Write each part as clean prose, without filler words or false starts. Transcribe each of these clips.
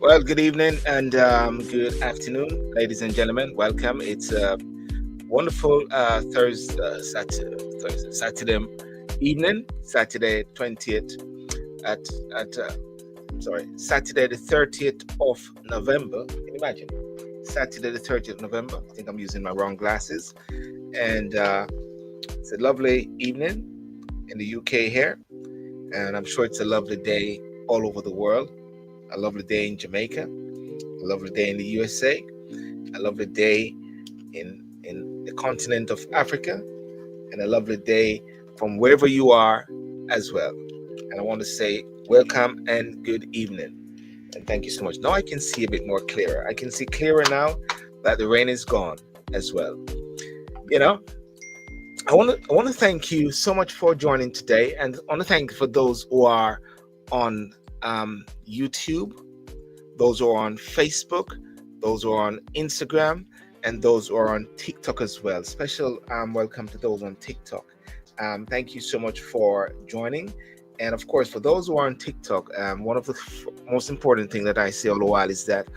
Well, good evening and good afternoon, ladies and gentlemen. Welcome. It's a wonderful Saturday evening, Saturday 20th at at Saturday the 30th of November. Can you imagine? Saturday the 30th of November. I think I'm using my wrong glasses, and it's a lovely evening in the UK here, and I'm sure it's a lovely day all over the world. A lovely day in Jamaica, a lovely day in the USA, a lovely day in the continent of Africa, and a lovely day from wherever you are as well. And I want to say welcome and good evening. And thank you so much. Now I can see a bit more clearer. I can see clearer now that the rain is gone as well. You know, I want to thank you so much for joining today, and I want to thank for those who are on YouTube, those who are on Facebook, those who are on Instagram, and those who are on TikTok as well. Special welcome to those on TikTok. Thank you so much for joining. And of course, for those who are on TikTok, one of the most important thing that I say all the while is that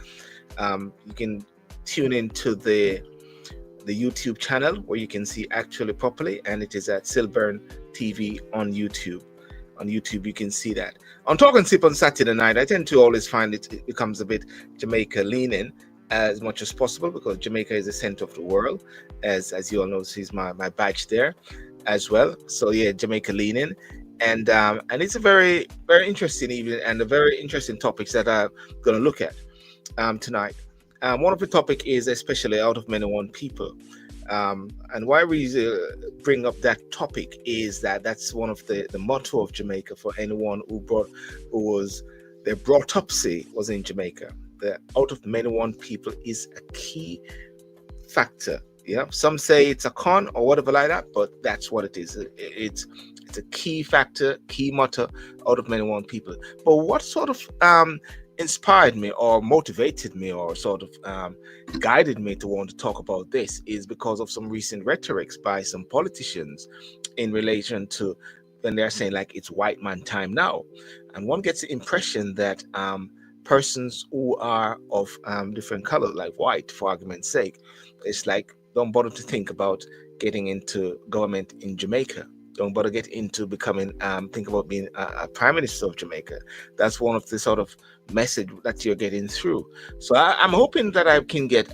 you can tune into the YouTube channel where you can see actually properly, and it is at Silburn TV on YouTube. On YouTube, you can see that. On Talk and Sip on Saturday night, I tend to always find it becomes a bit Jamaica leaning as much as possible, because Jamaica is the center of the world. As you all know, sees my badge there as well. So yeah, Jamaica leaning. And it's a very, very interesting evening and a very interesting topics that I'm going to look at tonight. One of the topic is especially out of many one people. And why we bring up that topic is that that's one of the motto of Jamaica for anyone who was their brought up was in Jamaica. The out of many one people is a key factor. Yeah, some say it's a con or whatever like that, but that's what it is. It's a key factor, key motto out of many one people. But what sort of inspired me or motivated me or sort of guided me to want to talk about this is because of some recent rhetorics by some politicians in relation to when they're saying like it's white man time now, and one gets the impression that persons who are of different color, like white for argument's sake, it's like don't bother to think about getting into government in Jamaica. Don't bother get into becoming think about being a prime minister of Jamaica. That's one of the sort of message that you're getting through. So I'm hoping that I can get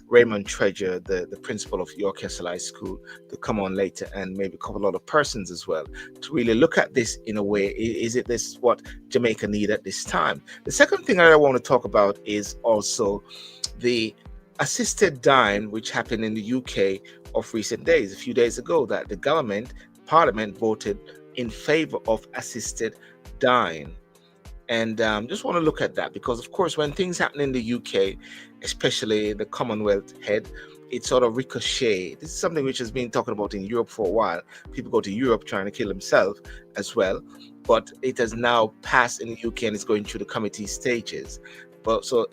Raymond Treasure, the principal of York Castle High School, to come on later, and maybe a couple other persons as well, to really look at this in a way. Is it this what Jamaica need at this time? The second thing that I want to talk about is also the assisted dying, which happened in the UK of recent days, a few days ago, that the Parliament voted in favor of assisted dying. And just want to look at that because, of course, when things happen in the UK, especially the Commonwealth head, it sort of ricochet. This is something which has been talking about in Europe for a while. People go to Europe trying to kill themselves as well. But it has now passed in the UK and it's going through the committee stages. But so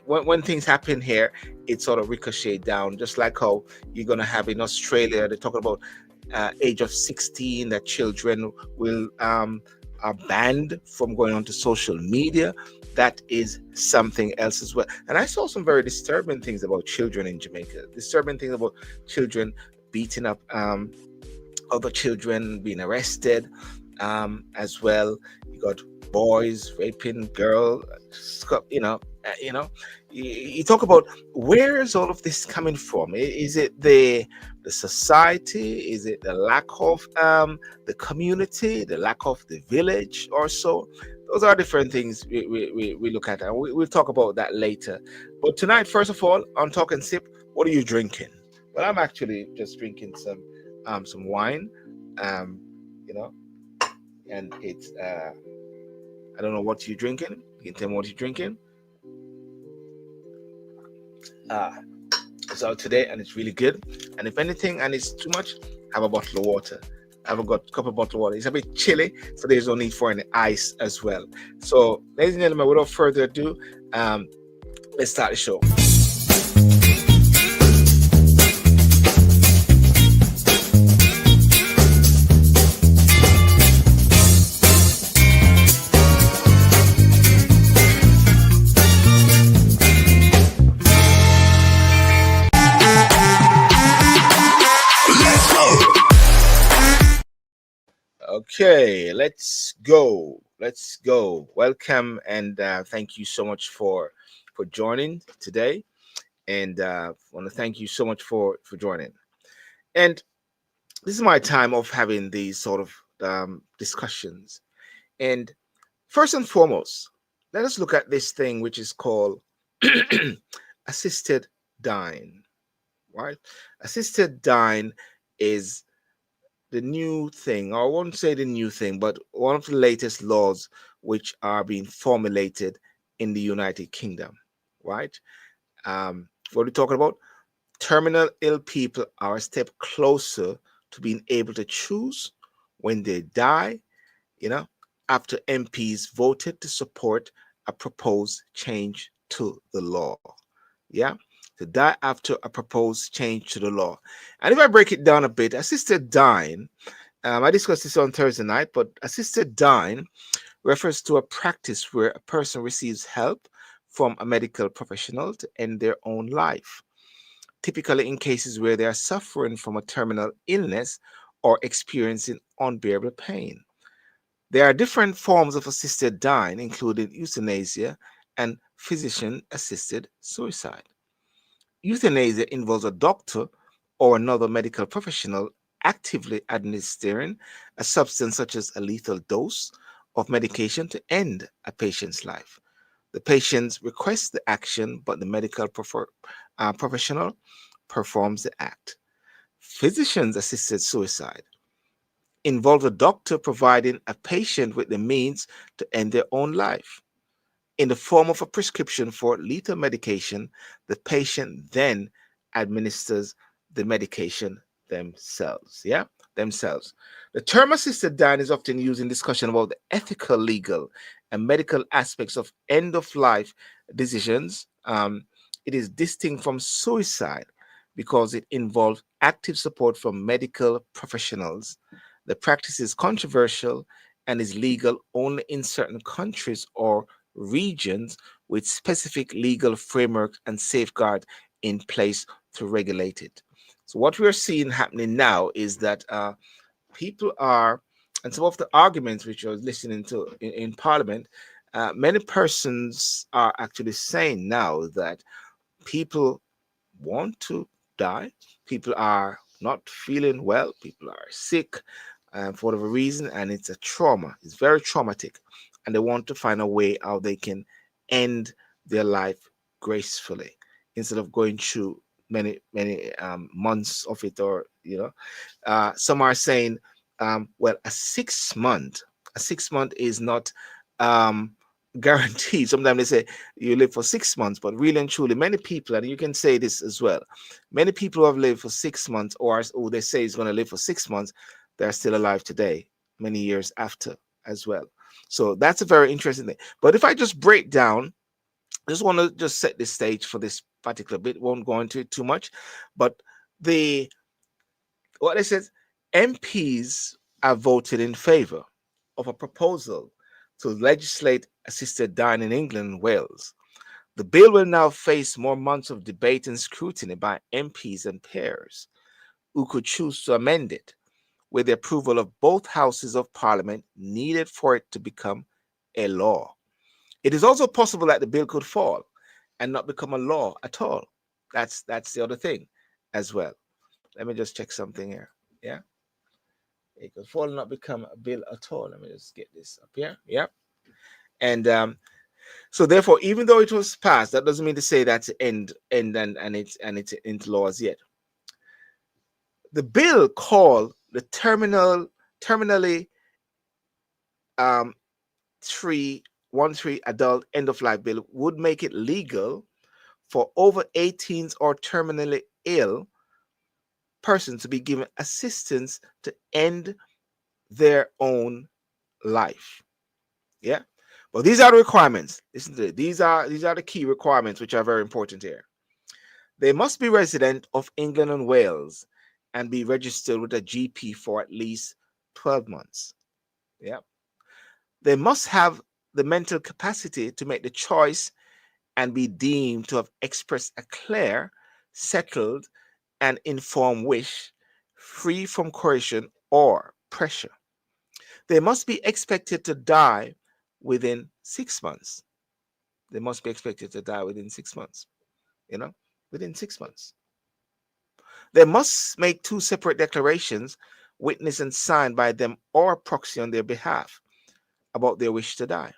when things happen here, it sort of ricochet down, just like how you're going to have in Australia. They're talking about age of 16 that children will are banned from going onto social media. That is something else as well. And I saw some very disturbing things about children in Jamaica. Disturbing things about children beating up other children, being arrested as well. You got boys raping girls. You talk about where is all of this coming from? Is it the society? Is it the lack of the community, the lack of the village or so? Those are different things we look at, and we'll talk about that later. But tonight, first of all, on Talk and Sip, what are you drinking? Well, I'm actually just drinking some wine, and it's I don't know what you're drinking. You can tell me what you're drinking. It's out today and it's really good. And if anything and it's too much, have a bottle of water. I've got a couple of bottles of water. It's a bit chilly, so there's no need for any ice as well. So, ladies and gentlemen, without further ado, let's start the show. Okay, let's go. Let's go. Welcome and thank you so much for joining today. And want to thank you so much for joining. And this is my time of having these sort of discussions. And first and foremost, let us look at this thing which is called assisted dying. Right? Assisted dying is the new thing, or I won't say the new thing, but one of the latest laws which are being formulated in the United Kingdom, right? What are we talking about? Terminal ill people are a step closer to being able to choose when they die, you know, after MPs voted to support a proposed change to the law. Yeah, to die after a proposed change to the law. And if I break it down a bit, assisted dying, I discussed this on Thursday night, but assisted dying refers to a practice where a person receives help from a medical professional to end their own life, typically in cases where they are suffering from a terminal illness or experiencing unbearable pain. There are different forms of assisted dying, including euthanasia and physician assisted suicide. Euthanasia involves a doctor or another medical professional actively administering a substance such as a lethal dose of medication to end a patient's life. The patient requests the action, but the medical professional performs the act. Physicians assisted suicide involves a doctor providing a patient with the means to end their own life in the form of a prescription for lethal medication. The patient then administers the medication themselves. Yeah, themselves. The term assisted dying is often used in discussion about the ethical, legal, and medical aspects of end of life decisions. It is distinct from suicide because it involves active support from medical professionals. The practice is controversial and is legal only in certain countries or regions with specific legal framework and safeguard in place to regulate it. So what we are seeing happening now is that people are, and some of the arguments which I was listening to in Parliament, many persons are actually saying now that people want to die, people are not feeling well, people are sick for whatever reason, and it's a trauma. It's very traumatic, and they want to find a way how they can end their life gracefully instead of going through many months of it, or some are saying, well, a 6 month is not um, guaranteed. Sometimes they say you live for 6 months, but really and truly, many people, and you can say this as well, many people who have lived for 6 months, or who they say is going to live for 6 months, they're still alive today, many years after as well. So that's a very interesting thing. But if I just break down, I just want to just set the stage for this particular bit. Won't go into it too much, but the what it says, MPs have voted in favor of a proposal to legislate assisted dying in England and Wales. The bill will now face more months of debate and scrutiny by MPs and peers who could choose to amend it, with the approval of both houses of parliament needed for it to become a law. It is also possible that the bill could fall and not become a law at all. That's the other thing as well. Let me just check something here. Yeah. It could fall and not become a bill at all. Let me just get this up here. Yeah. And so therefore, even though it was passed, that doesn't mean to say that's end and it's into law as yet. The bill called the terminally um 313 adult end of life bill would make it legal for over 18s or terminally ill persons to be given assistance to end their own life. Yeah. But these are the requirements. Listen to it. These are the key requirements which are very important here. They must be resident of England and Wales and be registered with a GP for at least 12 months. Yeah. They must have the mental capacity to make the choice and be deemed to have expressed a clear, settled, and informed wish, free from coercion or pressure. They must be expected to die within 6 months. They must be expected to die within 6 months, you know, within 6 months. They must make two separate declarations, witnessed and signed by them or proxy on their behalf, about their wish to die.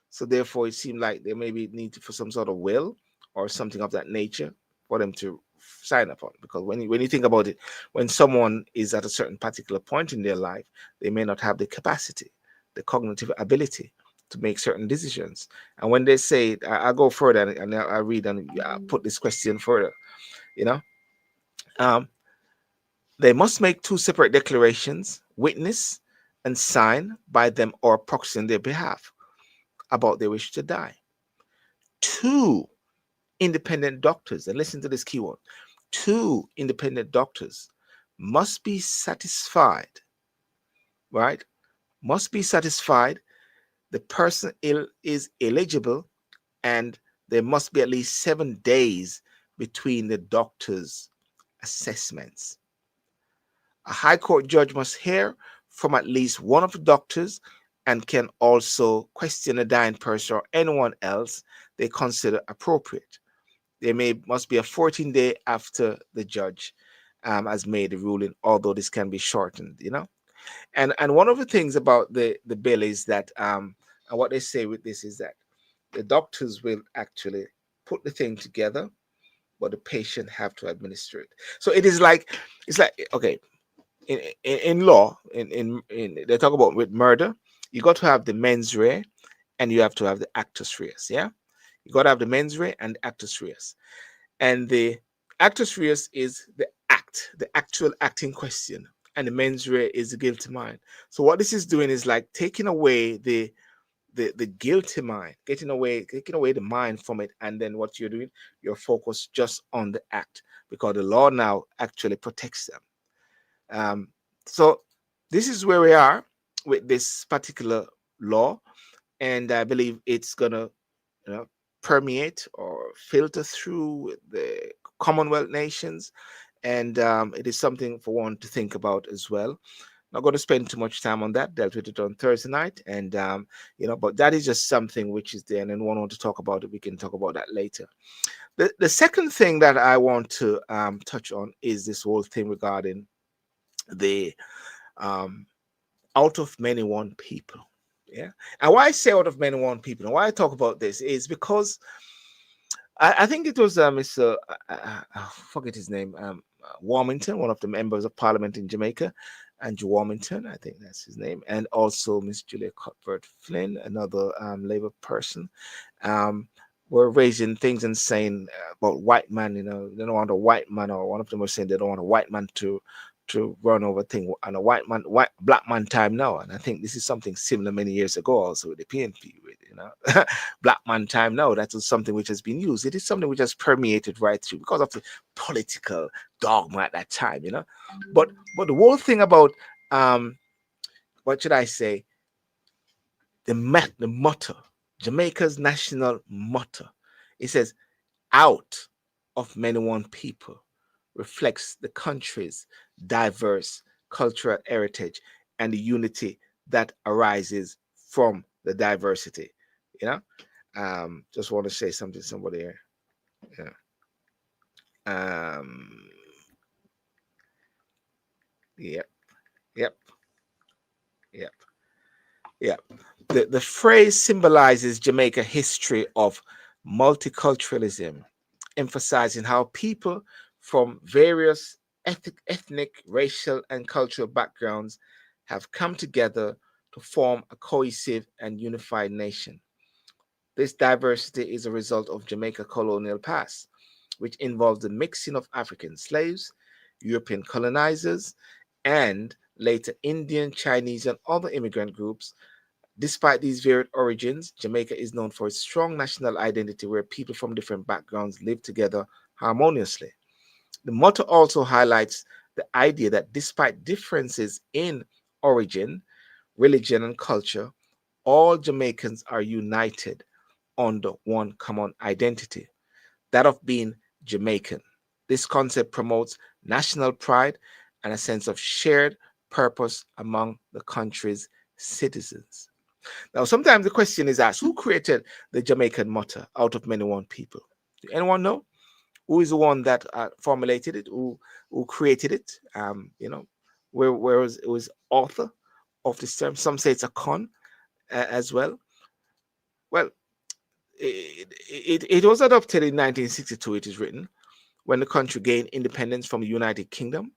So therefore, it seemed like they maybe need for some sort of will or something of that nature for them to sign up on. Because when you think about it, when someone is at a certain particular point in their life, they may not have the capacity, the cognitive ability to make certain decisions. And when they say, I go further and I read and I put this question further, you know, um, they must make two separate declarations, witness and sign by them or proxy on their behalf about their wish to die. Two independent doctors, and listen to this keyword, two independent doctors must be satisfied, right? Must be satisfied the person is eligible, and there must be at least 7 days between the doctor's assessments. A high court judge must hear from at least one of the doctors and can also question a dying person or anyone else they consider appropriate. There must be a 14-day after the judge has made the ruling, although this can be shortened, you know. And one of the things about the bill is that and what they say with this is that the doctors will actually put the thing together, but the patient have to administer it. So it is like, it's like, okay, in law, in they talk about with murder, you got to have the mens rea and you have to have the actus reus. Yeah, you got to have the mens rea and the actus reus. And the actus reus is the act, the actual act in question, and the mens rea is the guilty mind. So what this is doing is like taking away the guilty mind, taking away the mind from it, and then what you're doing, you're focused just on the act, because the law now actually protects them. So this is where we are with this particular law, and I believe it's gonna, you know, permeate or filter through the Commonwealth nations, and it is something for one to think about as well. Not going to spend too much time on that. Dealt with it on Thursday night, and you know, but that is just something which is there, and then one want to talk about it. We can talk about that later. The second thing that I want to touch on is this whole thing regarding the um, out of many one people. Yeah, and why I say out of many one people, and why I talk about this is because I think it was Mr. I forget his name, Warmington, one of the members of Parliament in Jamaica, Andrew Warmington, I think that's his name, and also Miss Julia Cuthbert Flynn, another Labour person, were raising things and saying about white man. You know, they don't want a white man, or one of them was saying they don't want a white man to run over thing, and a black man time now. And I think this is something similar many years ago also with the PNP, with, you know, black man time now. That was something which has been used. It is something which has permeated right through because of the political dogma at that time, you know. But the whole thing about what should I say? The motto, Jamaica's national motto. It says, "Out of many one people," reflects the country's diverse cultural heritage and the unity that arises from the diversity. You know, just want to say something to somebody here. Yeah. Yep. Yep. Yep. Yep. The phrase symbolizes Jamaica history of multiculturalism, emphasizing how people from various ethnic, racial, and cultural backgrounds have come together to form a cohesive and unified nation. This diversity is a result of Jamaica's colonial past, which involves the mixing of African slaves, European colonizers, and later Indian, Chinese, and other immigrant groups. Despite these varied origins, Jamaica is known for its strong national identity where people from different backgrounds live together harmoniously. The motto also highlights the idea that despite differences in origin, religion, and culture, all Jamaicans are united under one common identity, that of being Jamaican. This concept promotes national pride and a sense of shared purpose among the country's citizens. Now, sometimes the question is asked, who created the Jamaican motto, out of many one people? Anyone know? Who is the one that formulated it? Who created it? Where was author of this term? Some say it's a con as well. Well, it was adopted in 1962, it is written, when the country gained independence from the United Kingdom.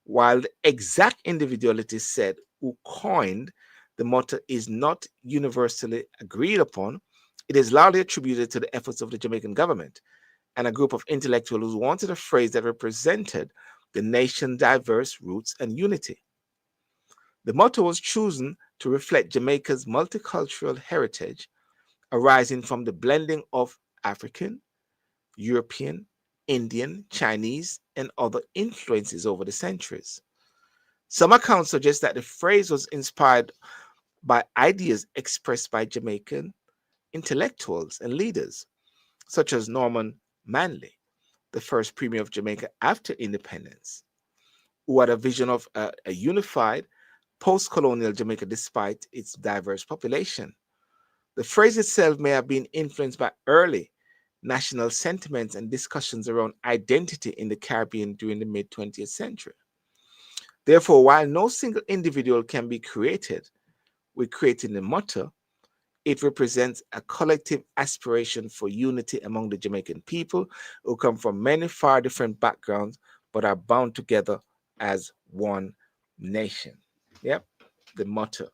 While the exact individual, it is said, who coined the motto is not universally agreed upon, it is largely attributed to the efforts of the Jamaican government and a group of intellectuals who wanted a phrase that represented the nation's diverse roots and unity. The motto was chosen to reflect Jamaica's multicultural heritage arising from the blending of African, European, Indian, Chinese, and other influences over the centuries. Some accounts suggest that the phrase was inspired by ideas expressed by Jamaican intellectuals and leaders, such as Norman Manley, the first premier of Jamaica after independence, who had a vision of a unified post-colonial Jamaica despite its diverse population. The phrase itself may have been influenced by early national sentiments and discussions around identity in the Caribbean during the mid-20th century. Therefore, while no single individual can be created with creating the motto, it represents a collective aspiration for unity among the Jamaican people who come from many far different backgrounds but are bound together as one nation. Yep, the motto,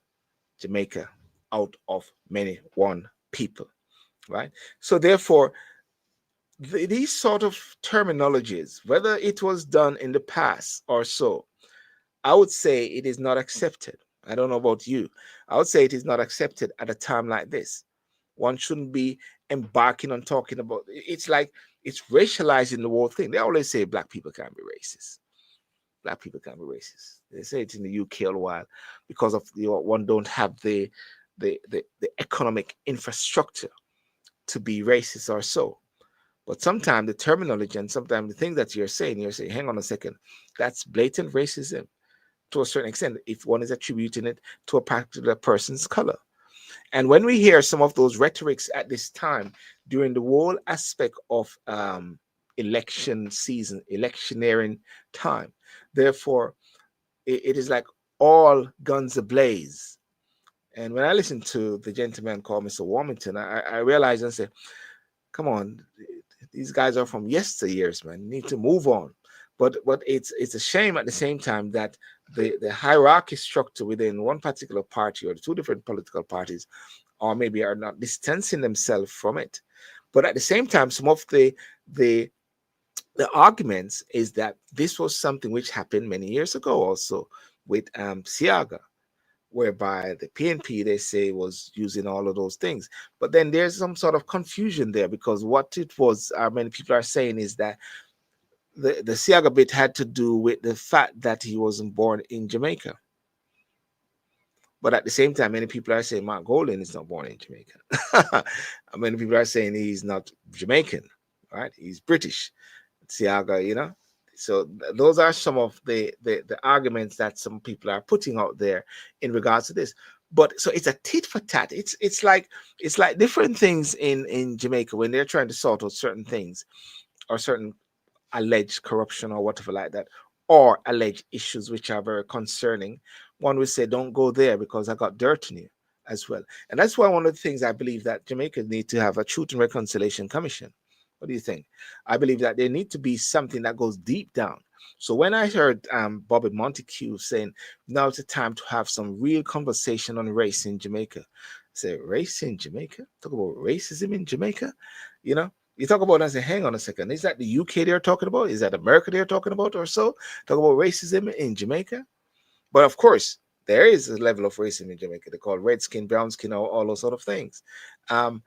Jamaica, out of many one people, right? So therefore, these sort of terminologies, whether it was done in the past or so, I would say it is not accepted. I don't know about you. I would say it is not accepted at a time like this. One shouldn't be embarking on talking about it's like it's racializing the whole thing. They always say black people can't be racist. Black people can't be racist. They say it in the UK a while because of one don't have the economic infrastructure to be racist or so. But sometimes the terminology and sometimes the thing that you're saying, hang on a second, that's blatant racism to a certain extent if one is attributing it to a particular person's color. And when we hear some of those rhetorics at this time during the whole aspect of election season, electioneering time, therefore, it is like all guns ablaze. And when I listen to the gentleman called Mr. Warmington, I realize and say, come on, these guys are from yesteryears, man. You need to move on. But it's a shame at the same time that the hierarchy structure within one particular party or the two different political parties or maybe are not distancing themselves from it. But at the same time, some of the arguments is that this was something which happened many years ago also with Siaga, whereby the PNP, they say, was using all of those things. But then there's some sort of confusion there because what it was, many people are saying is that the Siaga bit had to do with the fact that he wasn't born in Jamaica. But at the same time, many people are saying Mark Golding is not born in Jamaica. Many people are saying he's not Jamaican, right? He's British. Siaga, you know. So those are some of the arguments that some people are putting out there in regards to this. But so it's a tit for tat. It's like different things in Jamaica when they're trying to sort out certain things or certain alleged corruption or whatever like that, or alleged issues which are very concerning. One would say, don't go there because I got dirt in you as well. And that's why one of the things I believe that Jamaica need to have a Truth and Reconciliation Commission. What do you think? I believe that there need to be something that goes deep down. So when I heard Bobby Montague saying, now it's a time to have some real conversation on race in Jamaica. I say, race in Jamaica? Talk about racism in Jamaica? You know, you talk about it and say, hang on a second. Is that the UK they're talking about? Is that America they're talking about or so? Talk about racism in Jamaica? But of course, there is a level of racism in Jamaica. They call red skin, brown skin, all those sort of things.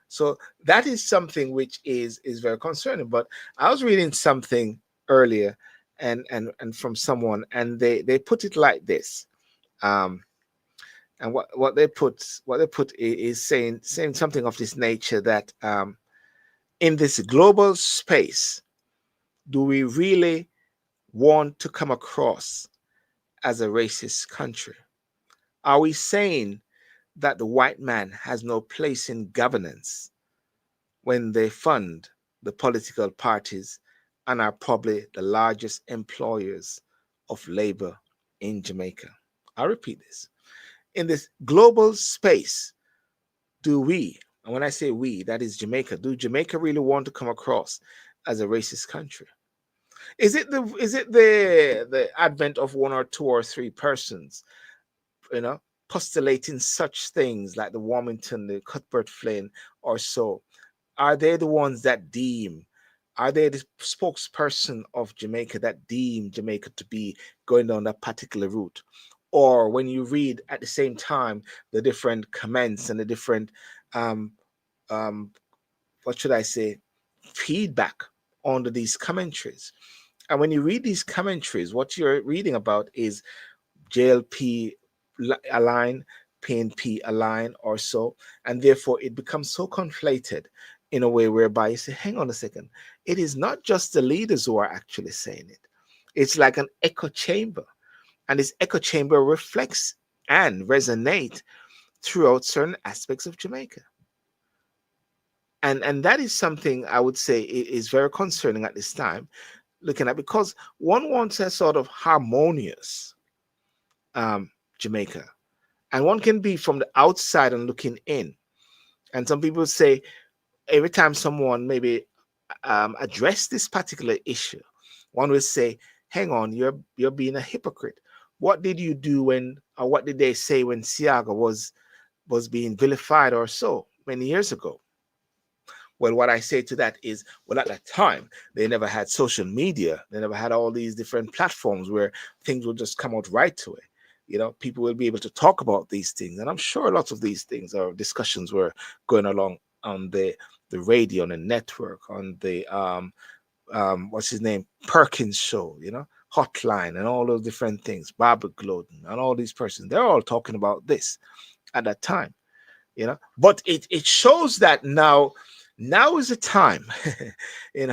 So that is something which is very concerning. But I was reading something earlier and from someone, and they put it like this. And what they put is saying something of this nature that in this global space, do we really want to come across as a racist country? Are we saying that the white man has no place in governance when they fund the political parties and are probably the largest employers of labor in Jamaica? I repeat this. In this global space, do we, and when I say we, that is Jamaica, do Jamaica really want to come across as a racist country? Is it the advent of one or two or three persons, you know, postulating such things like the Warmington, the Cuthbert Flynn, or so? Are they the ones that deem? Are they the spokesperson of Jamaica that deem Jamaica to be going down that particular route? Or when you read at the same time the different comments and the different um, um, what should I say, feedback under these commentaries. And when you read these commentaries, what you're reading about is JLP align, PNP align, or so. And therefore, it becomes so conflated in a way whereby you say, hang on a second, it is not just the leaders who are actually saying it. It's like an echo chamber. And this echo chamber reflects and resonate throughout certain aspects of Jamaica. And that is something I would say is very concerning at this time, looking at, because one wants a sort of harmonious Jamaica, and one can be from the outside and looking in. And some people say every time someone maybe address this particular issue, one will say, "Hang on, you're being a hypocrite. What did you do when, or what did they say when Siaga was being vilified or so many years ago?" Well, what I say to that is, well, at that time, they never had social media. They never had all these different platforms where things will just come out right to it. You know, people will be able to talk about these things. And I'm sure lots of these things or discussions were going along on the radio, on the network, on the, what's his name, Perkins show, you know, Hotline and all those different things, Barbara Glodden and all these persons. They're all talking about this at that time, you know. But it shows that now is the time,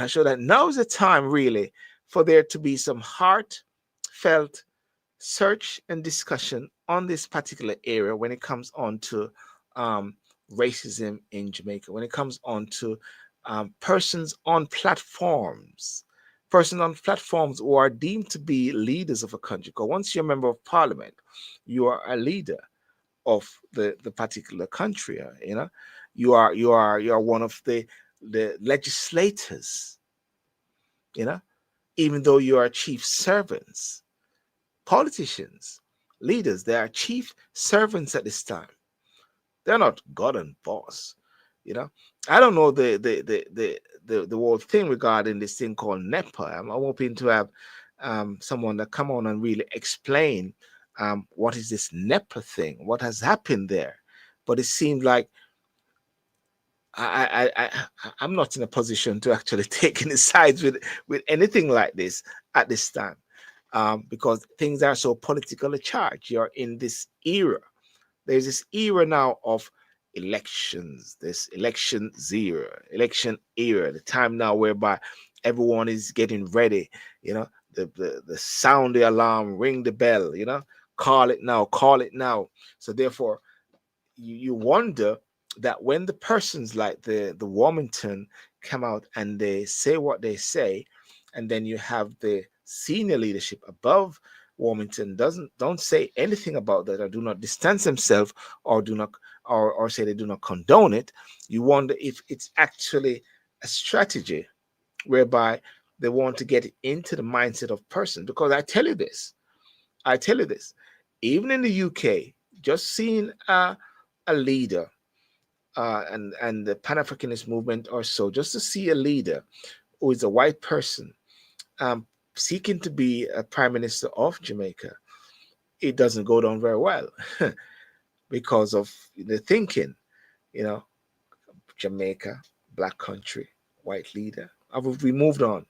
show that now is the time really for there to be some heartfelt search and discussion on this particular area when it comes on to racism in Jamaica, when it comes on to persons on platforms who are deemed to be leaders of a country. Because once you're a member of parliament, you are a leader of the particular country. You are one of the legislators, even though you are chief servants. Politicians, leaders, they are chief servants at this time. They're not God and boss. I don't know the whole thing regarding this thing called NEPA. I'm hoping to have someone that come on and really explain what is this NEPA thing, what has happened there. But it seemed like I'm not in a position to actually take any sides with anything like this at this time, because things are so politically charged. You're in this era. There's this era now of elections, this election era, the time now whereby everyone is getting ready, the sound the alarm, ring the bell, call it now. So therefore, you wonder that when the persons like the Warmington come out and they say what they say, and then you have the senior leadership above Warmington don't say anything about that, or do not distance themselves, or do not or say they do not condone it. You wonder if it's actually a strategy whereby they want to get into the mindset of person. Because I tell you this, even in the UK, just seeing a leader and the Pan-Africanist movement or so, just to see a leader who is a white person seeking to be a prime minister of Jamaica, it doesn't go down very well because of the thinking, Jamaica, black country, white leader. We moved on.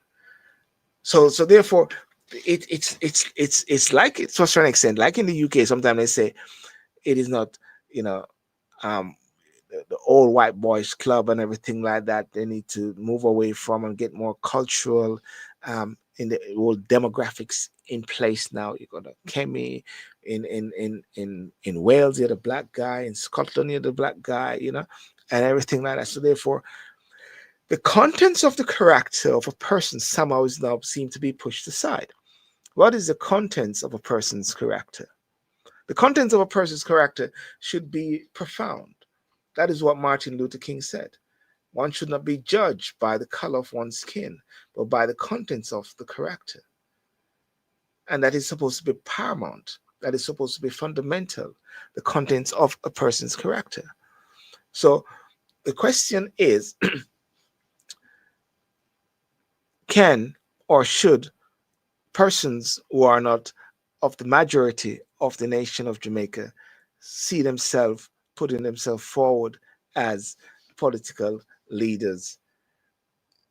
So therefore, it's like, to a certain extent, like in the UK, sometimes they say it is not, the old white boys club and everything like that. They need to move away from and get more cultural in the whole demographics in place now. You got a Kemi in Wales, you're the black guy, in Scotland, you're the black guy, and everything like that. So therefore, the contents of the character of a person somehow is now seem to be pushed aside. What is the contents of a person's character? The contents of a person's character should be profound. That is what Martin Luther King said. One should not be judged by the color of one's skin, but by the contents of the character. And that is supposed to be paramount. That is supposed to be fundamental, the contents of a person's character. So the question is, can or should persons who are not of the majority of the nation of Jamaica see themselves putting themselves forward as political leaders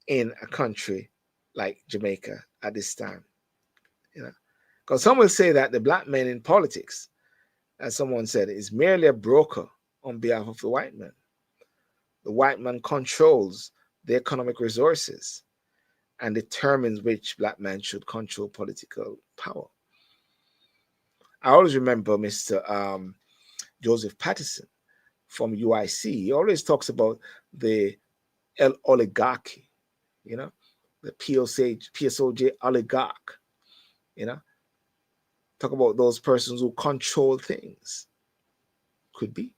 in a country like Jamaica at this time? Because some will say that the black man in politics, as someone said, is merely a broker on behalf of the white man. The white man controls the economic resources and determines which black man should control political power. I always remember Mr. Joseph Patterson from UIC. He always talks about the oligarchy, the PSOJ oligarch, talk about those persons who control things. Could be,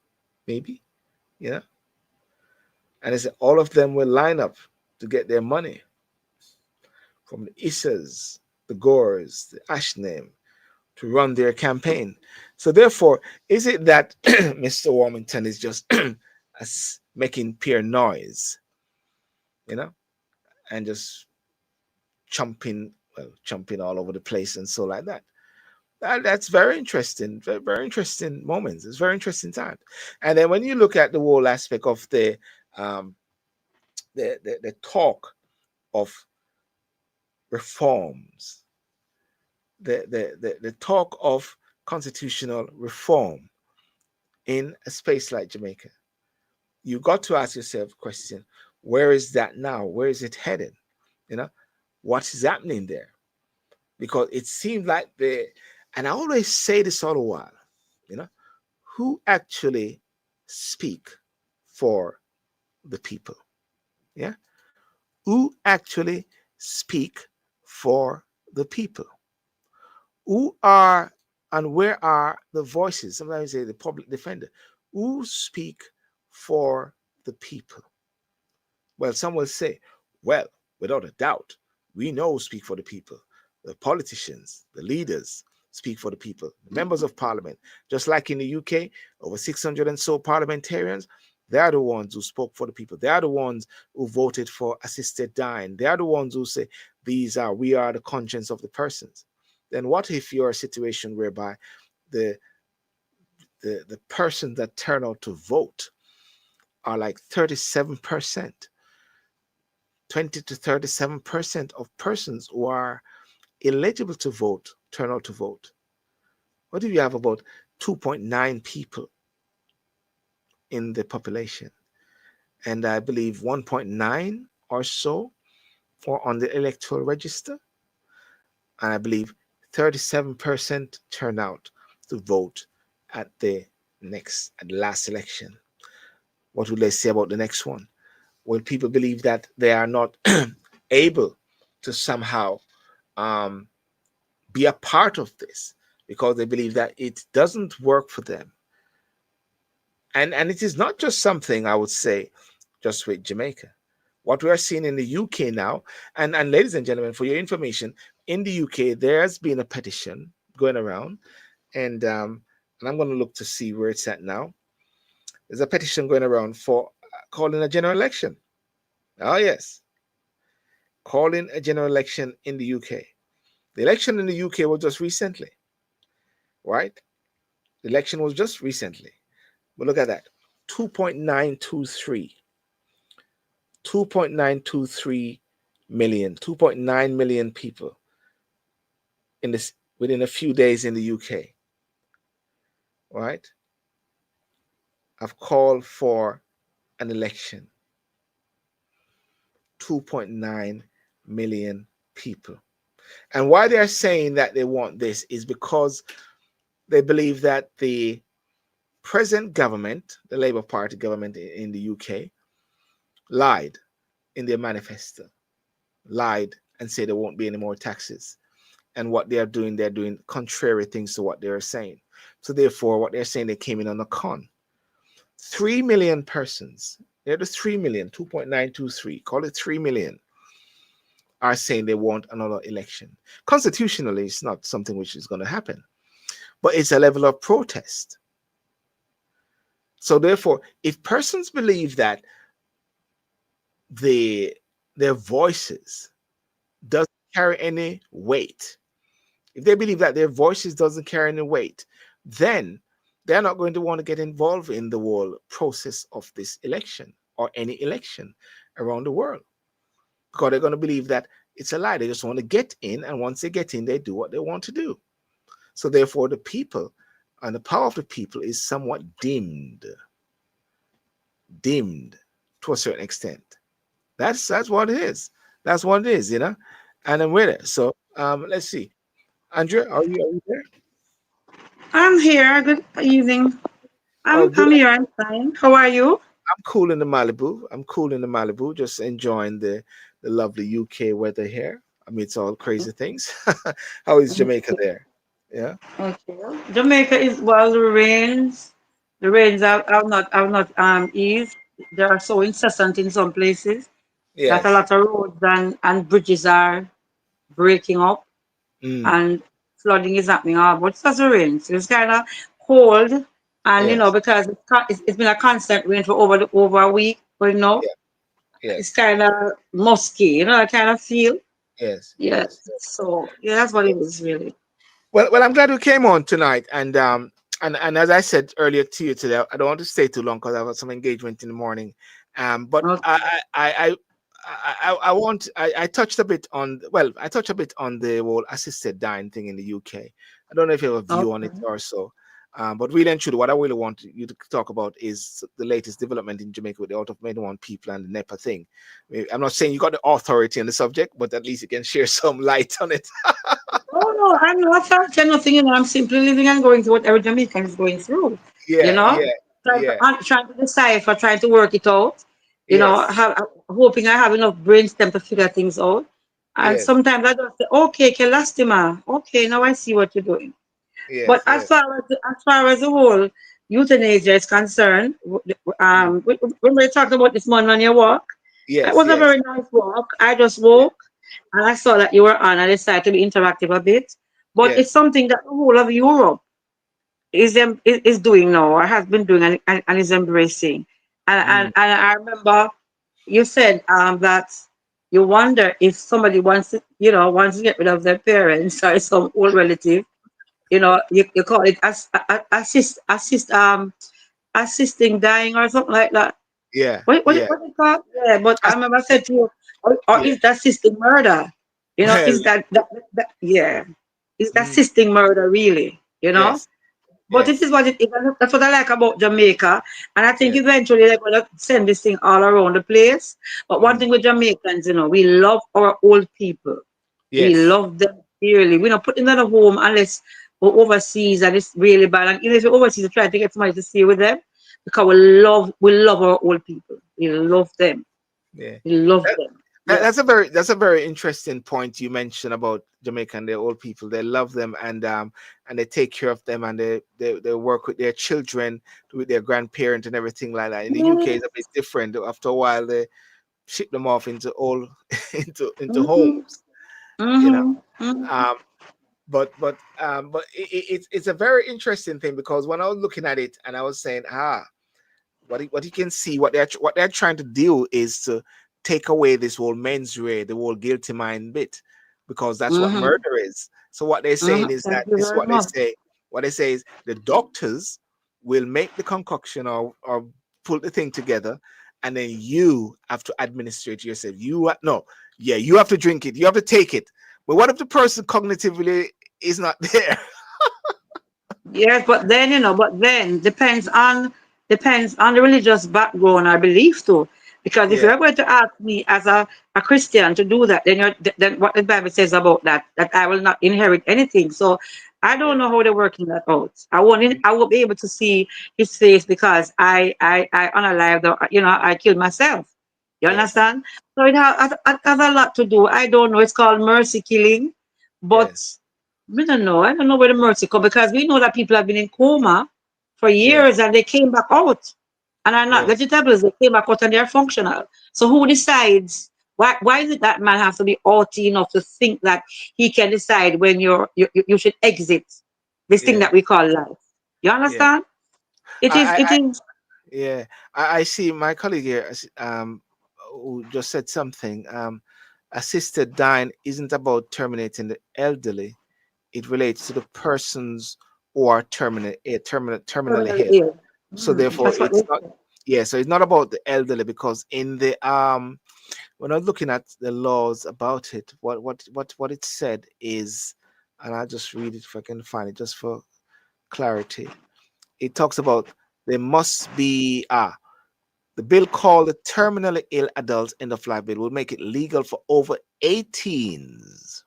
maybe, And they say all of them will line up to get their money from the Issas, the Gores, the Ashnem, to run their campaign. So therefore, is it that Mr. Warmington is just making pure noise, and just jumping all over the place and so like that? That's very interesting, very, very interesting moments. It's very interesting time. And then when you look at the whole aspect of the talk of reforms, the talk of constitutional reform in a space like Jamaica, you got to ask yourself a question: where is that now? Where is it headed? What is happening there? Because it seems like and I always say this all the while, who actually speak for the people? Yeah, who actually speak for the people? Who are and where are the voices? Sometimes say the public defender. Who speak for the people? Well, some will say, well, without a doubt, we know who speak for the people. The politicians, the leaders speak for the people. The members of parliament, just like in the UK, over 600 and so parliamentarians, they are the ones who spoke for the people. They are the ones who voted for assisted dying. They are the ones who say, we are the conscience of the persons. Then what if you're a situation whereby the persons that turn out to vote are like 37%, 20 to 37% of persons who are eligible to vote turn out to vote? What if you have about 2.9 people in the population, and I believe 1.9 or so are on the electoral register, and I believe 37% turn out to vote at the last election? What will they say about the next one? Will people believe that they are not able to somehow be a part of this because they believe that it doesn't work for them? And it is not just something, I would say, just with Jamaica. What we are seeing in the UK now, and ladies and gentlemen, for your information, in the UK, there's been a petition going around, and I'm going to look to see where it's at now. There's a petition going around for calling a general election. Oh, yes. Calling a general election in the UK. The election in the UK was just recently, right? The election was just recently. But look at that. 2.923 million, 2.9 million people in this within a few days in the UK, right? I've called for an election. 2.9 million people. And why they are saying that they want this is because they believe that the present government, the Labour Party government in the UK, lied in their manifesto, lied and said there won't be any more taxes. And what they're doing contrary things to what they're saying. So therefore, what they're saying, they came in on a con. 3 million persons, they're the 3 million, 2.923, call it 3 million, are saying they want another election. Constitutionally, it's not something which is going to happen, but it's a level of protest. So therefore, if persons believe that their voices doesn't carry any weight, if they believe that their voices doesn't carry any weight, then they're not going to want to get involved in the whole process of this election or any election around the world, because they're going to believe that it's a lie. They just want to get in, and once they get in, they do what they want to do. So therefore, the people and the power of the people is somewhat dimmed to a certain extent. That's what it is. That's what it is, And I'm with it. So let's see. Andrea, are you there? I'm here. Good evening. Oh, good. I'm here. I'm fine. How are you? I'm cool in the Malibu. I'm cool in the Malibu, just enjoying the lovely UK weather here. I mean, it's all crazy things. How is Jamaica there? Yeah. Okay. Jamaica is well. The rains are not eased. They are so incessant in some places that a Yes. lot of roads and bridges are breaking up Mm, and flooding is happening. But it's just the rain. So it's kind of cold, and yes. because it's been a constant rain for over a week. But Yeah. it's Yes. kind of musky. I kind of feel. Yes. Yeah. Yes. So yeah, that's what Yes. it is really. Well, I'm glad you came on tonight, and as I said earlier to you today, I don't want to stay too long because I have some engagement in the morning. But Okay. I touched a bit on, well, I touched a bit on the whole assisted dying thing in the UK. I don't know if you have a view on it Okay. or so. But really and truly, what I really want you to talk about is the latest development in Jamaica with the Out of 21 people and the NEPA thing. I'm not saying you got the authority on the subject, but at least you can share some light on it. Oh no, I'm not touching nothing. I'm simply living and going through what every Jamaican is going through. You Yeah, know, yeah, yeah. trying to decipher, trying to work it out. Yes, Hoping I have enough brain stem to figure things out. And yes, sometimes I just say, okay, Kelastima, okay, now I see what you're doing. But yes, as yes, far as the whole euthanasia is concerned, mm, when we talked about this morning on your walk, it yes, was a yes, very nice walk. I just yes, woke and I saw that you were on. I decided to be interactive a bit. But it's yes, something that the whole of Europe is doing now, or has been doing, and is embracing. mm, And I remember you said that you wonder if somebody wants to get rid of their parents or some old relative. You call it assisting dying or something like that. yeah, What yeah, what it called? Yeah, but I As- remember I said to you, or yeah. is that assisting murder? Well, Is that yeah? Is that mm, assisting murder really? yes, But it is yes, what it is. And that's what I like about Jamaica. And I think yes, eventually they're gonna send this thing all around the place. But one mm, thing with Jamaicans, we love our old people. We yes, love them dearly. We don't put them in a home unless we're overseas and it's really bad. And even if you're overseas, we try to get somebody to stay with them because we love our old people. We love them. yeah. We love That, them. Yeah. that's a very interesting point you mentioned about Jamaica and their old people. They love them, and they take care of them, and they work with their children, with their grandparents and everything like that. In the UK, it's a bit different. After a while, they ship them off into all into Mm-hmm. homes, you know. Mm-hmm. Mm-hmm. Um, but it's a very interesting thing, because when I was looking at it and I was saying, what you can see, what they're trying to do is to take away this whole mens rea, the whole guilty mind bit, because that's what Mm-hmm. murder is. So what they're saying Mm-hmm. is Thank that you this is very what they much. say. What they say is the doctors will make the concoction, or put the thing together, and then you have to administer it yourself. No, yeah, you have to drink it. You have to take it. But what if the person cognitively is not there? Yes, but then depends on the religious background or belief too. Because if Yeah. you're going to ask me as a Christian to do that, then then what the Bible says about that I will not inherit anything. So I Yeah. don't know how they're working that out. I won't be able to see his face because I unalived or, I killed myself. You Yes. understand? So it has a lot to do. I don't know. It's called mercy killing, but Yes. we don't know. I don't know where the mercy come because we know that people have been in coma for years Yes. and they came back out and are not Yes. vegetables. They came back out and they're functional. So who decides? Why is it that man has to be naughty enough to think that he can decide when you should exit this thing Yeah. that we call life? You Yeah. understand? It is I, it I, is yeah. I see my colleague here, who just said something. Assisted dying isn't about terminating the elderly. It relates to the persons who are terminally terminally ill. ill. So therefore, That's what it's they not. say. Yeah. So it's not about the elderly because in the we're not looking at the laws about it. What it said is, and I'll just read it if I can find it, just for clarity. It talks about there must be the bill called the Terminally Ill Adults End of Life Bill will make it legal for over 18s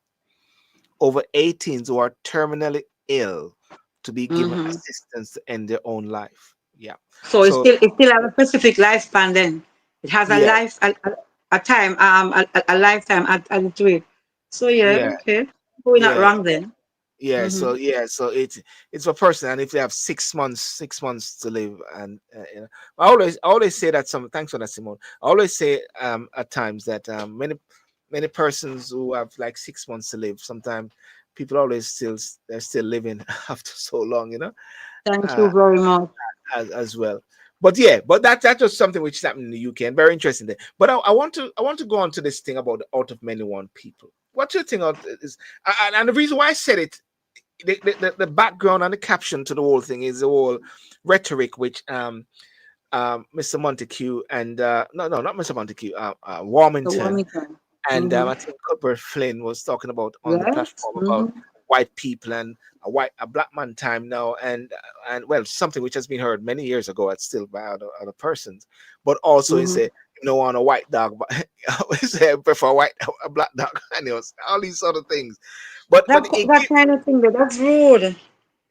who are terminally ill to be given Mhm. assistance to end their own life. Yeah. So So it still has a specific lifespan then. It has a yeah, life a time a lifetime added to it. So yeah, yeah, okay. We're not yeah. wrong then. So Mm-hmm. it's a person, and if they have 6 months to live, and I always say that some. Thanks for that, Simone. I always say at times that many persons who have like 6 months to live, sometimes people always they're still living after so long, Thank you uh, very much. as well. But yeah, but that's just something which is happening in the UK and very interesting there. But I want to go on to this thing about the out of many one people. What you think of is, and the reason why I said it, the background and the caption to the whole thing is the whole rhetoric which Mr. Montague and no, not Mr. Montague, The Warmington, warming time. and Mm-hmm. I think Cuthbert Flynn was talking about on the Yes. platform about Mm-hmm. white people and a black man time now, and well, something which has been heard many years ago, it's still by other persons, but also he Mm-hmm. said, want a white dog, but he said I prefer a black dog, and it was all these sort of things, but it That kind of thing, that's rude.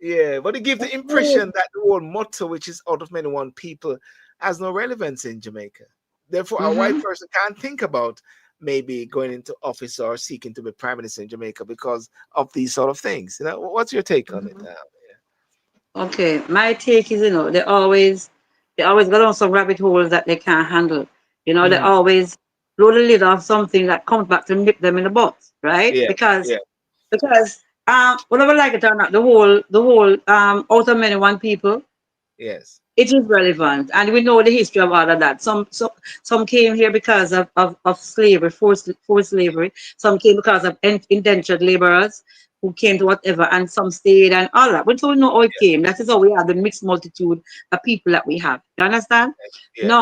yeah, but it gives the That's rude. impression that the whole motto, which is out of many one people, has no relevance in Jamaica. Therefore, a white Mm-hmm. person can't think about maybe going into office or seeking to be prime minister in Jamaica because of these sort of things. What's your take on it? Mm-hmm. Okay. My take is, they always go down some rabbit holes that they can't handle. They Mm, always blow the lid off something that comes back to nip them in the butt, right? yeah, Because yeah, whatever like it or not, the whole out of many one people, yes, it is relevant, and we know the history of all of that. Some came here because of slavery, forced slavery. Some came because of indentured laborers who came to whatever, and some stayed and all that. But we know how it came. That is how we have the mixed multitude of people that we have. You understand? yes,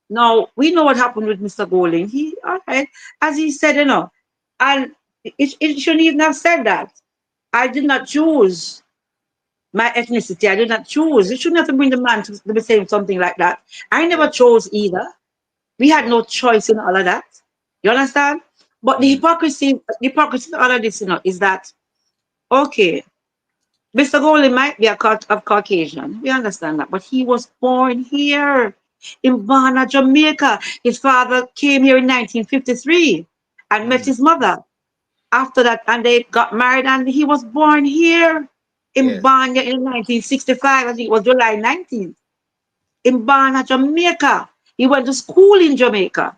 Now, we know what happened with Mr. Golding. He, all right, as he said, and it shouldn't even have said that. I did not choose my ethnicity. I did not choose. You shouldn't have to bring the man to be saying something like that. I never yes, chose either. We had yeah, no choice in all of that. You understand? But mm, the hypocrisy in all of this, is that okay? Mr. Golding might be of Caucasian. We understand that, but he was born here in Varna, Jamaica. His father came here in 1953 and met mm, his mother after that, and they got married, and he was born here in yes, Banya in 1965. I think it was July 19th in Banya, Jamaica. He went to school in Jamaica.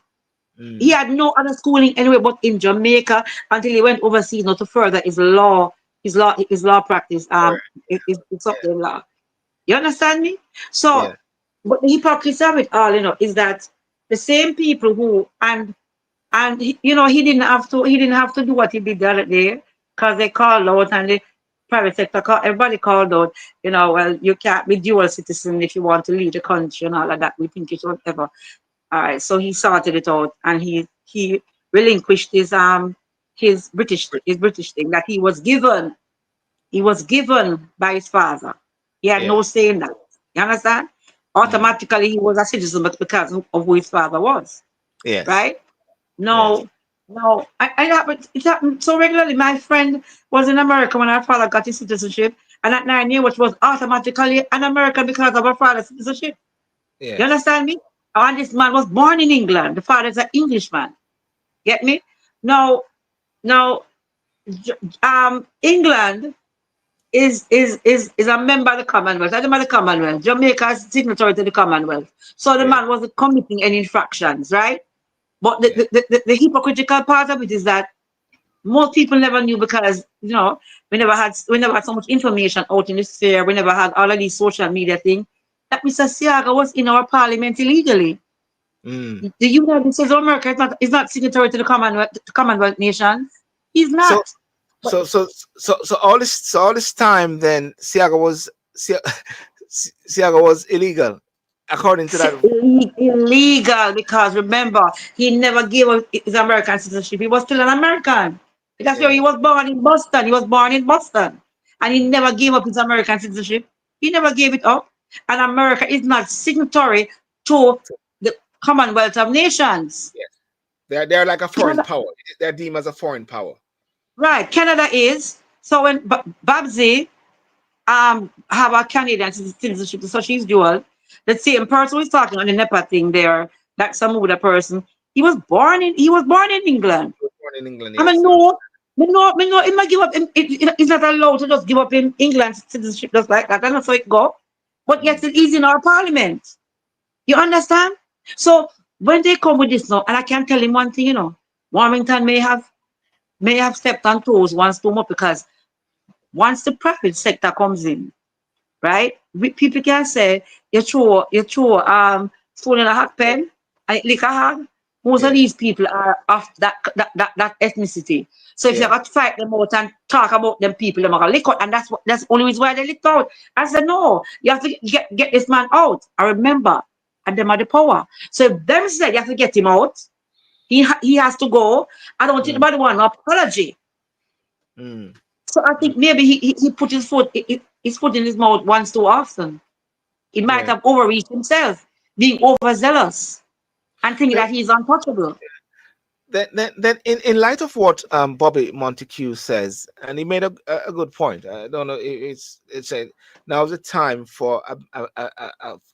He mm, had no other schooling anywhere but in Jamaica until he went overseas not to further his law practice. correct, It's up there law. You understand me? So, yeah, but the hypocrisy of it all, is that the same people who he didn't have to do what he did the other day because they called out and the private sector everybody called out, well, you can't be dual citizen if you want to lead the country and all of that. We think it's whatever. All right, so he sorted it out and he relinquished his British thing that he was given. He was given by his father. He had no yes, say in that. You understand? automatically he was a citizen, but because of who his father was, Yes. right? Yes. No, no, I happen it happened so regularly. My friend was in America when her father got his citizenship, and at 9 years, which was automatically an American because of her father's citizenship. You Yes. understand me? And this man was born in England. The father is an Englishman. Get me? Now, now, England is a member of the Commonwealth. I'm the Commonwealth. Jamaica is signatory to the Commonwealth. So the Yeah. man wasn't committing any infractions, right? But Yeah. the hypocritical part of it is that most people never knew because we never had so much information out in the sphere. We never had all of these social media things. That Mr. Siaga was in our parliament illegally. Mm. The United States of America is not signatory to the Commonwealth nations. He's So not. But so all this time then Siaga was illegal according to that. illegal because remember, he never gave up his American citizenship. He was still an American. That's why he Yeah. was born in Boston. He was born in Boston. And he Mm. never gave up his American citizenship. He never gave it up. And America is not signatory to the Commonwealth of Nations. Yes. They're like a foreign Canada, power. They're deemed as a foreign power. right. Canada is. So when Babsy have a Canadian citizenship, so she's dual. The same person who's talking on the NEPA thing there, that some other person, he was born in England. He was born in England, I mean, yes. no, he might give up. He's not allowed to just give up in England's citizenship just like that. That's not how it go. But yet Mm. it is in our parliament. You understand? So when they come with this now, and I can tell him one thing, Warmington may have stepped on toes once too much because once the private sector comes in, right? People can say you throw stone in a hot pen and it lick a hand. Most of Yeah. these people are of that ethnicity. So if you Yeah. got to fight them out and talk about them people, they're gonna lick out, and that's the only reason why they licked out. I said no, you have to get this man out. I remember, and them are the power. So if them said you have to get him out, he has to go. I don't think Mm. anybody want an apology. Mm. So I Mm. think maybe he put his foot in his mouth once too often. He might Yeah. have overreached himself, being overzealous and thinking Then, that he's untouchable. then in light of what Bobby Montague says, and he made a good point. I don't know. It's a now's the time for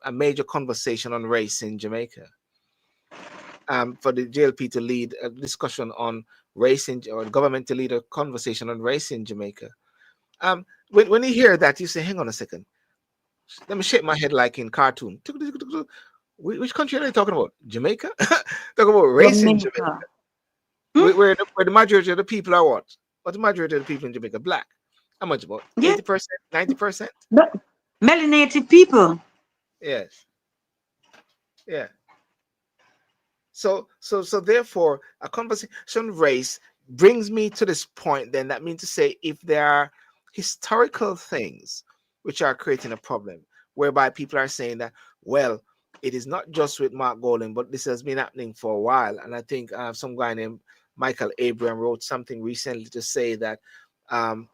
a major conversation on race in Jamaica. For the JLP to lead a discussion on race or the government to lead a conversation on race in Jamaica. When you hear that, you say, "Hang on a second. Let me shake my head like in cartoon. Which country are they talking about? Jamaica? Talking about race in Jamaica, Jamaica. Hmm? where the majority of the people are what? What the majority of the people in Jamaica? Black. How much about? Yeah, 80%, 90%? but melanated people. Yes. Yeah. So therefore, a conversation on race brings me to this point. Then that means to say, if there are historical things which are creating a problem, whereby people are saying that, well, it is not just with Mark Golding, but this has been happening for a while. And I think some guy named Michael Abraham wrote something recently to say that um,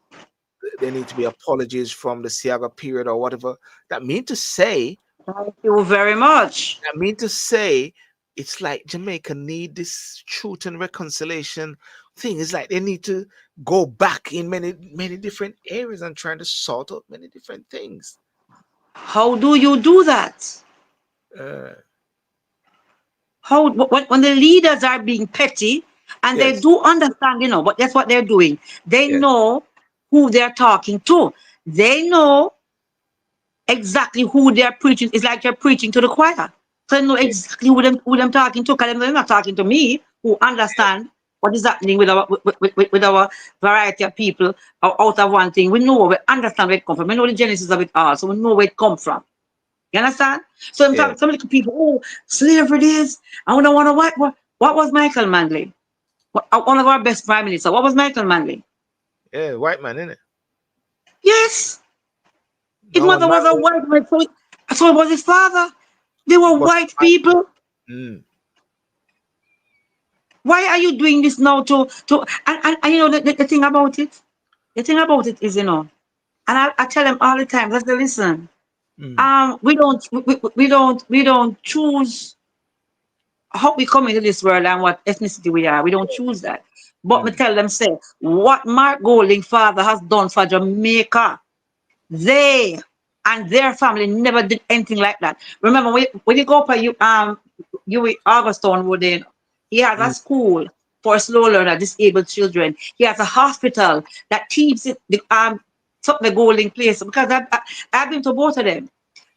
there need to be apologies from the Siaga period or whatever. That mean to say Thank you very much. I mean to say, it's like Jamaica need this truth and reconciliation thing. It's like they need to go back in many different areas and trying to sort out many different things. How do you do that? Uh, How when the leaders are being petty and they yes, do understand, but that's what they're doing. They yes, know who they're talking to. They know exactly who they're preaching. It's like you're preaching to the choir. So they know yes, exactly who them talking to. Because they're not talking to me, who understand what is happening with our variety of people out of one thing. We know, we understand where it comes from. We know the genesis of it all, so we know where it comes from. You understand? So I'm yes, talking some little people, oh, slavery this. I don't want to what was Michael Manley? One of our best prime ministers. What was Michael Manley? yeah, white man, innit? Yes. His Norman mother was a Marley, white man, so was his father. They were but white people. mm, Why are you doing this now and the thing about it? The thing about it is, and I tell them all the time, let's listen. Mm. We don't choose how we come into this world and what ethnicity we are. We don't choose that. But me Mm. tell them, say, what Mark Golding father has done for Jamaica, they and their family never did anything like that. Remember, when you go up you Augustone Road, in, he has a Mm. school for slow learner, disabled children. He has a hospital that keeps it the Golding place because I've been to both of them.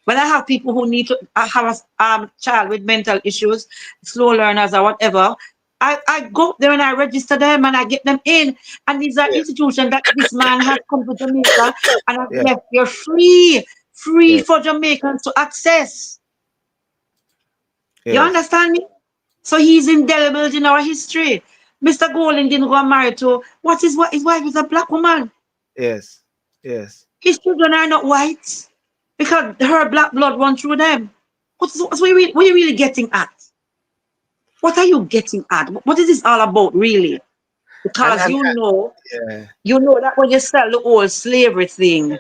When I have people who need to have a child with mental issues, slow learners or whatever, I go there and I register them and I get them in. And these are Yes. institutions that this man has come to Jamaica and has Yeah. left here free Yes. for Jamaicans to access. You Yes. understand me? So he's indelible in our history. Mr. Golding didn't go married to his wife is a black woman. Yes. Yes. His children are not white because her black blood runs through them. What are you really getting at? What are you getting at? What is this all about, really? And Because and yeah. you know that when you sell the old slavery thing,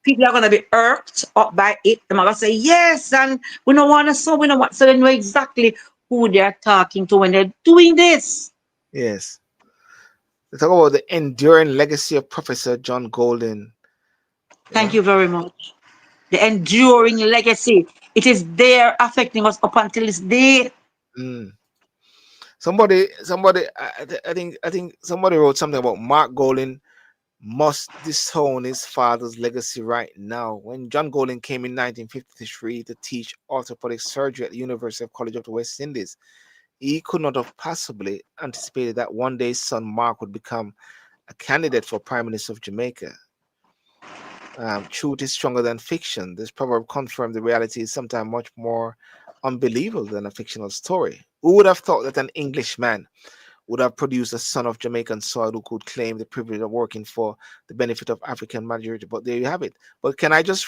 people are gonna be irked up by it. They're gonna say yes, and we don't want to so we don't want so they know exactly who they're talking to when they're doing this. Yes. Let's talk about the enduring legacy of Professor John Golden. You Thank know. you very much. The enduring legacy. It is there affecting us up until this day. Mm. Somebody. I think somebody wrote something about Mark Golden must disown his father's legacy right now. When John Golden came in 1953 to teach orthopedic surgery at the University of College of the West Indies, he could not have possibly anticipated that one day his son Mark would become a candidate for Prime Minister of Jamaica. Truth is stronger than fiction. This proverb confirmed the reality is sometimes much more unbelievable than a fictional story. Who would have thought that an Englishman would have produced a son of Jamaican soil who could claim the privilege of working for the benefit of African majority? But there you have it. But can I just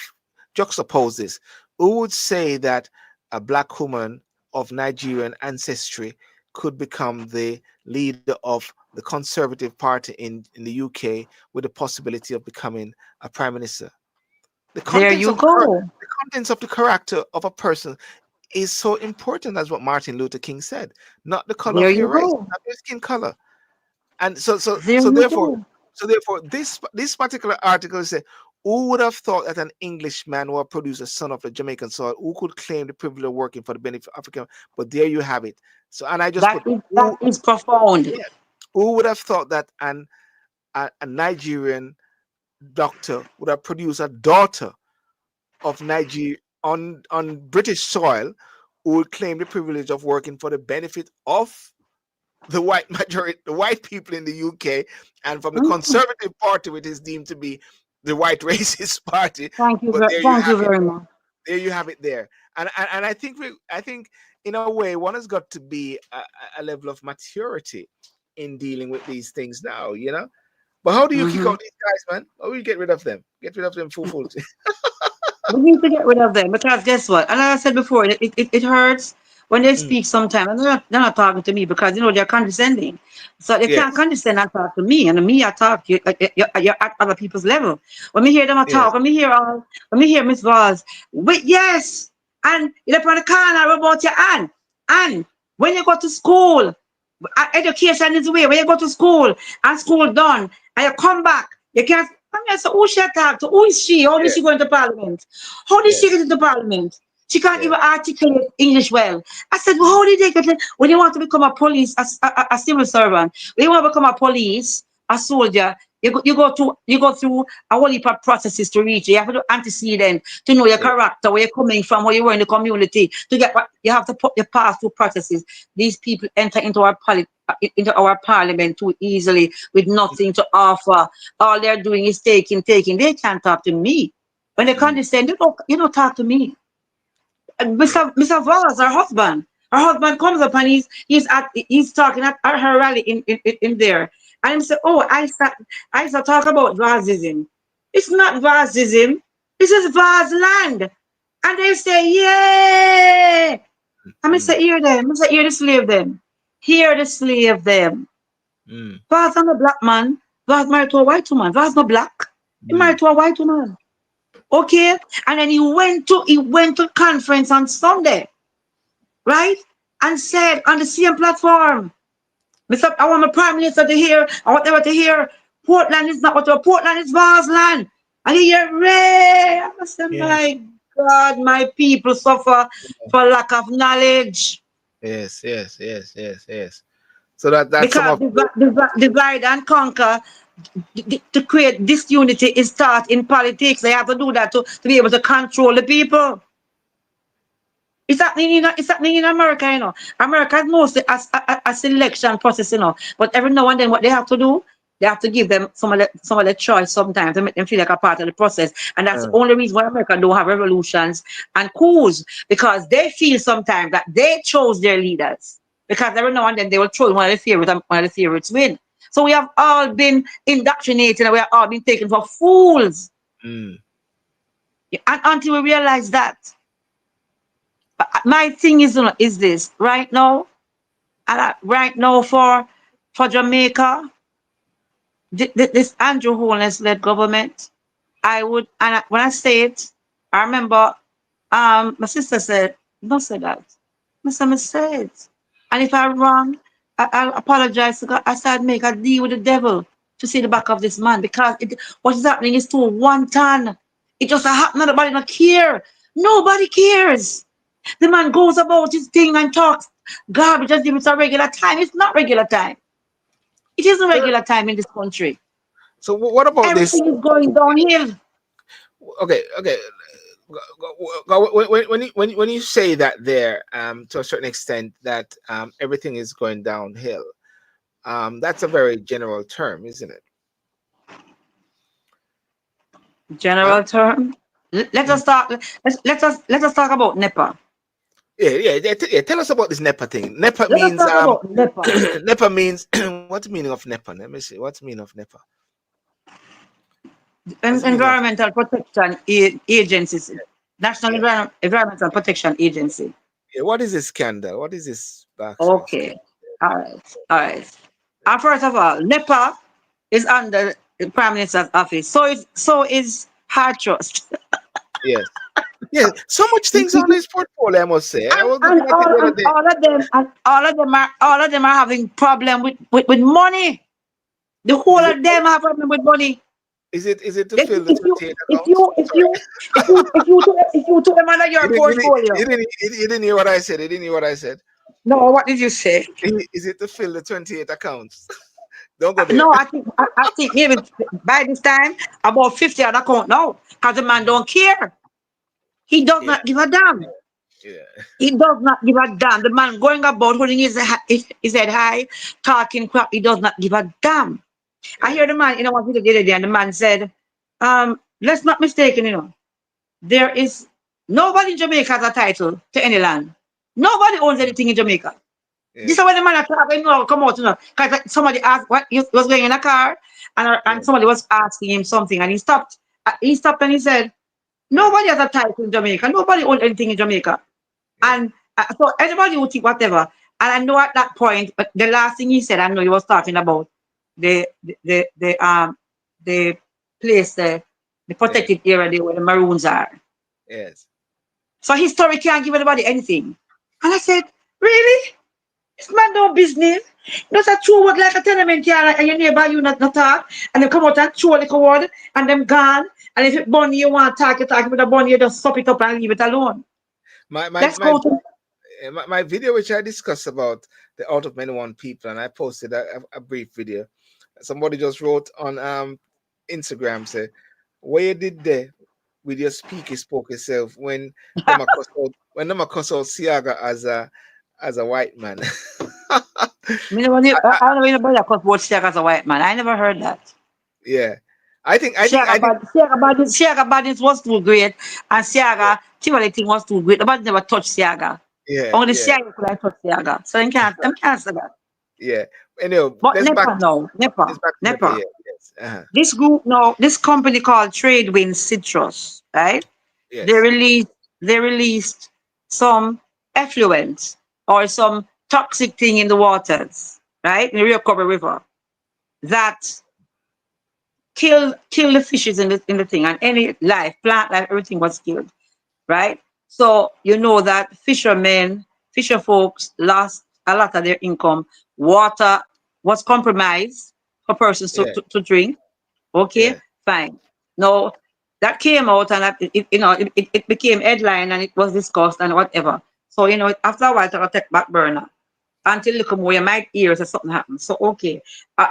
juxtapose this? Who would say that a black woman of Nigerian ancestry could become the leader of the Conservative Party in the UK with the possibility of becoming a prime minister? The There contents you of go. the contents of the character of a person is so important as what Martin Luther King said, not the color There of you your race, go. not your skin color. And so so There so you therefore go. so therefore this particular article said, who would have thought that an Englishman would produce a son of a Jamaican soil who could claim the privilege of working for the benefit of Africa? But there you have it. So and I just That put is that who, is profound. yeah, who would have thought that a Nigerian doctor would have produced a daughter of Nigeria on British soil who would claim the privilege of working for the benefit of the white majority, the white people in the UK, and from the Mm. Conservative Party, which is deemed to be the white racist party. But there you Thank you have it. very much. There you have it. There, and I think in a way one has got to be a level of maturity in dealing with these things now. But how do you kick Hmm. out these guys, man? How do you get rid of them? Get rid of them full. We need to get rid of them because guess what? And as I said before, it hurts when they Mm, speak sometimes. And they're not talking to me because, they're condescending. So they can't yes, condescend and talk to me. And me, I talk, you're at other people's level. When me hear them talk, yes, when me hear Miss Vaz, wait, yes. And you're up on the corner about your hand. And when you go to school, education is the way. When you go to school and school done, and you come back, you can't. I mean, so who she talk to? Who is she? How did yes, she go into parliament? How did she yes, get into parliament? She can't yes. even articulate English well. I said, well, how did they get it? When you want to become a police, a civil servant, when you want to become a police, a soldier, you go through a whole heap of processes to reach it. You have to do antecedent to know your Yes. character, where you're coming from, where you were in the community. To get what you have to put your pass through processes. These people enter into our parliament too easily with nothing to offer. All they're doing is taking. They can't talk to me. When they Mm, condescend, you don't talk to me. And yeah. Mr. Voss, her husband comes up and he's talking at her rally in there. And he said, oh, I start talk about Vazism. It's not Vazism. This is Vaz land. And they say, yeah. And I Mm, say, hear them. I say, hear the slave them. Hear the slave them. mm, Vaz not a black man. Vaz married to a white woman. Vaz not black. He mm. married to a white woman. Okay, and then he went to conference on Sunday, right? And said on the same platform, Mr. I want my prime minister to hear, I want them to hear, Portland is not what Portland is Vars land. And he hear, Ray. I said, Yes. my God, my people suffer for lack of knowledge. Yes. Yes. Yes. Yes. Yes. So that's some Because of divide and conquer to create disunity is start in politics. They have to do that to be able to control the people. It's happening in America, America is mostly a selection process, But every now and then, what they have to do, they have to give them some of the choice sometimes to make them feel like a part of the process. And that's the uh, only reason why America don't have revolutions and coups, because they feel sometimes that they chose their leaders. Because every now and then they will throw in one of the favorites and one of the favorites win. So we have all been indoctrinated and we have all been taken for fools. mm, And until we realize that. But my thing is this right now, and right now for Jamaica, this Andrew Holness led government, I would, and when I say it, I remember my sister said, don't say that. Mr. say it. And if I'm wrong, I'll apologize to God. I said, make a deal with the devil to see the back of this man, because what is happening is too wanton. It just happen, nobody don't care. Nobody cares. The man goes about his thing and talks garbage as if it's a regular time. It's not regular time. It isn't so regular time in this country. so what about this? Everything is going downhill. Okay. Okay. When you say that there, to a certain extent, that everything is going downhill, that's a very general term, isn't it? Huh? General term. Let Mhm. us talk. Let us talk about NEPA. Yeah, yeah, yeah, yeah. Tell us about this NEPA thing. NEPA Let us means talk about NEPA. NEPA means what's the meaning of NEPA? Let me see. What's the meaning of NEPA? What's the meaning of Environmental Protection Agencies, National yeah? Environmental Protection Agency. Yeah, what is this scandal? What is this backslash? Okay. All right. All right. First of all, NEPA is under the Prime Minister's office. So is Hard Trust. Yes. Yeah, so much things on this portfolio, I must say. I and, was and looking at it all the other and day. all of them are having problem with money. The whole Is it of them have problem with money. is it to If fill the if you 28 if accounts? you if Sorry. you if you if you took if you took them under You your didn't, you didn't, portfolio. you didn't, you didn't hear what I said. You didn't hear what I said. No, what did you say? Is it to fill the 28 accounts? Don't go there. No, I think maybe by this time about 50 other account now, because the man don't care. He does Yeah, not give a damn. yeah, He does not give a damn. The man going about holding his head high, talking crap. He does not give a damn. I yeah, hear the man in one video the other day, and the man said, let's not mistaken, there is nobody in Jamaica has a title to any land. Nobody owns anything in Jamaica. This is yes, what the man are talking, come out, because somebody asked what he was going in a car, and yeah, somebody was asking him something, and he stopped. He stopped and he said, yeah, nobody has a title in Jamaica. Nobody owns anything in Jamaica. yeah, And so anybody would think whatever. And I know at that point, but the last thing he said, I know he was talking about the the place, the yeah, protected area there where the Maroons are. yes. So his story can't give anybody anything. And I said, really? This man no business. That's a true word like a tenement car and your neighbor you not talk. And they come out and throw like a word and them gone. And if it bunny you want to talk, you talk with the bunny, you just stop it up and leave it alone. My my Let's my go to my video, which I discussed about the out of many one people, and I posted a brief video. Somebody just wrote on Instagram, say, "What you did there with your speaky spoke yourself when them a cuss out Siaga as a white man." I don't know anybody that could vote Siak as a white man. I never heard that. Yeah, I think Siaga Badins was too great, and Siaga Tivoli thing was too great. Nobody never touched Siaga. yeah, Only yeah, Siaga could have touched Siaga. So them can't say that. yeah. Anyway, But let's back NEPA now, let's NEPA, back to Nepal. NEPA. Yeah, yes, This group now, this company called Tradewind Citrus, right? They yes, released they released some effluent or some toxic thing in the waters, right? In the Rio Cobre River that kill the fishes in the thing, and any life, plant life, everything was killed, right? So you know that fisher folks lost a lot of their income. Water was compromised for persons Yeah. to drink. Okay, Yeah. fine. No, that came out and it became headline and it was discussed and whatever. So after a while, it got take back burner until look more you might hear that something happened. So okay,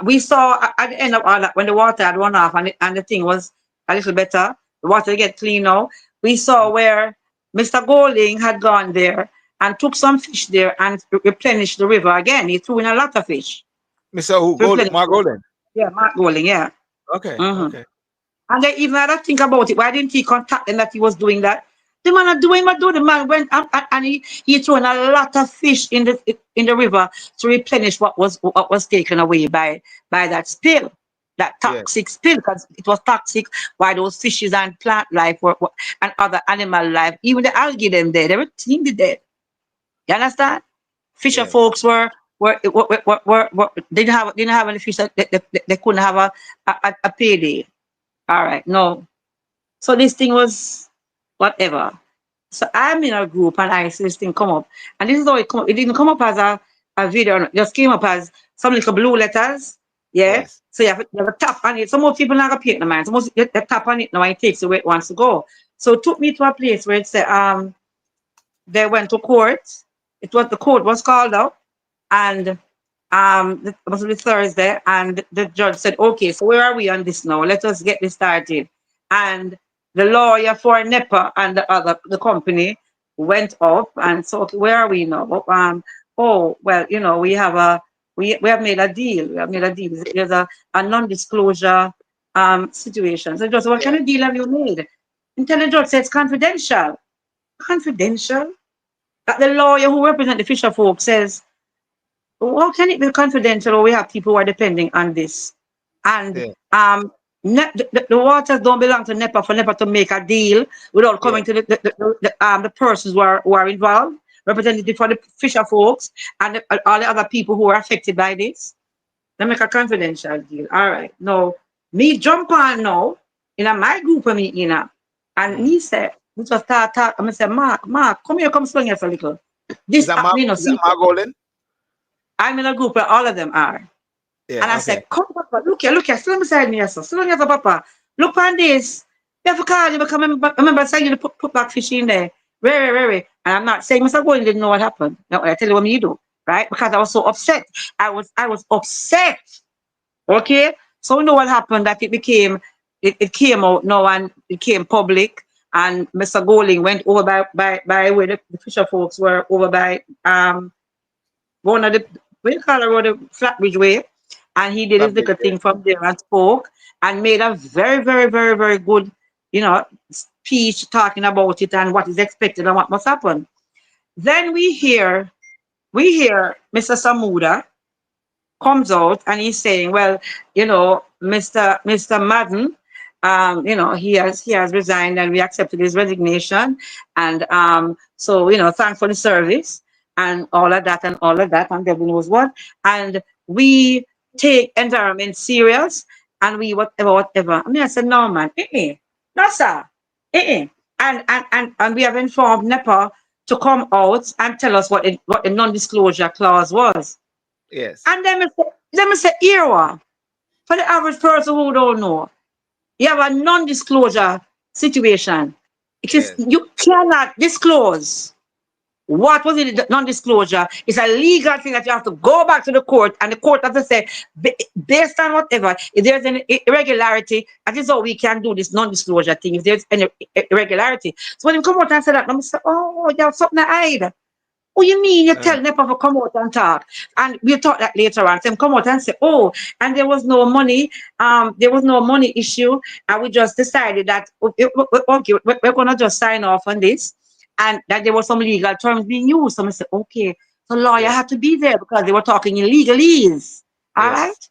we saw at the end of all that when the water had run off and the thing was a little better, the water get clean now. We saw where Mr. Golding had gone there and took some fish there and replenished the river again. He threw in a lot of fish Mr. Who? to replenish Mark the river. Golden. Yeah, Mark Golding, yeah. Okay. Mm-hmm. Okay. And they even had to think about it. Why didn't he contact them that he was doing that? The man are doing what do. The man went and he threw in a lot of fish in the river to replenish what was taken away by that spill, that Yeah. toxic spill, because it was toxic by those fishes and plant life and other animal life. Even the algae them dead, everything they dead. You understand? Fisher Yes. folks were didn't have any fish that they couldn't have a payday. All right, no. So this thing was whatever. So I'm in a group and I see this thing come up. And this is how it come up. It didn't come up as a video, it just came up as some little blue letters. Yeah. Yes. So you have a tap on it. Some more people not gonna pay it no mind. Some more you tap on it now and it takes you where it wants to go. So it took me to a place where it said they went to court. The court was called out and it was on Thursday, and the judge said, "Okay, so where are we on this now? Let us get this started." And the lawyer for NEPA and the company went up and so, okay, where are we now? Oh well, we have made a deal. We have made a deal. There's a non-disclosure situation. So the judge said, "What Yeah. kind of deal have you made?" And tell the judge said it's confidential. Confidential? That the lawyer who represents the fisher folk says, how can it be confidential when we have people who are depending on this? And Yeah. the waters don't belong to NEPA for NEPA to make a deal without Yeah. coming to the persons who are involved, representative for the fisher folks and all the other people who are affected by this. They make a confidential deal. All right. Now, me jump on now in my group of me, and me say, we just start talk. I'm say, Mark, come here, come swing here for a little. Is This that Mark? happening, Is that see, Mark Golden? I'm in a group where all of them are. And Yeah. I Okay. said, come, Papa, look here, sit beside me, yes, sir. Sit down here, Papa. Look on this. You have to call you because remember saying you to put back fish in there. Very. And I'm not saying Mr. Golden didn't know what happened. No, I tell you what me do, right? Because I was so upset. I was upset. Okay? So you know what happened that it came out now and it came public and Mr. Golding went over by where the fisher folks were over by one of the what you call it, the Flatbridge Way, and he did his Lovely. little Yeah. thing from there and spoke and made a very, very, very, very good, speech talking about it and what is expected and what must happen. Then we hear Mr. Samuda comes out and he's saying, well, Mr. Madden, he has resigned and we accepted his resignation. And so, thanks for the service and all of that and all of that and devil knows what. And we take environment serious and we whatever. I said, no, man, no, sir. Eh-eh. And we have informed NEPA to come out and tell us what the non-disclosure clause was. Yes. And then I say, Irwa, for the average person who don't know, you have a non-disclosure situation. It is Yes. you cannot disclose what was in the non-disclosure. It's a legal thing that you have to go back to the court, and the court has to say, based on whatever, if there's any irregularity, that is how we can do this non-disclosure thing. If there's any irregularity, so when you come out and say that, I'm say, oh, you have something to hide. What you mean you Uh, tell NEPA to come out and talk? And we'll talk that later on. Them come out and say, oh, and there was no money issue, and we just decided that okay, we're gonna just sign off on this, and that there were some legal terms being used. So I said, okay, so lawyer yes. had to be there because they were talking in legalese. All right. Yes.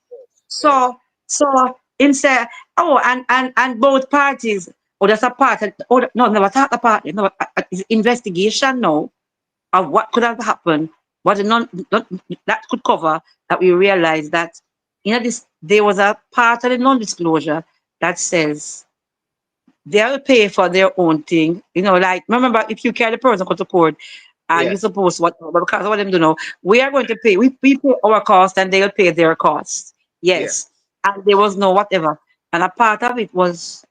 Yes. So him say, oh, and both parties, oh, that's a part. Oh, no, never talk about it. No, it's investigation now of what could have happened, what the that could cover, that we realized that this there was a part of the non-disclosure that says they'll pay for their own thing. You know, like remember if you carry the person go to court and you're Yes. supposed to what, but because of what them do now, we are going to pay. We pay our cost and they'll pay their costs. Yeah. Yes. And there was no whatever. And a part of it was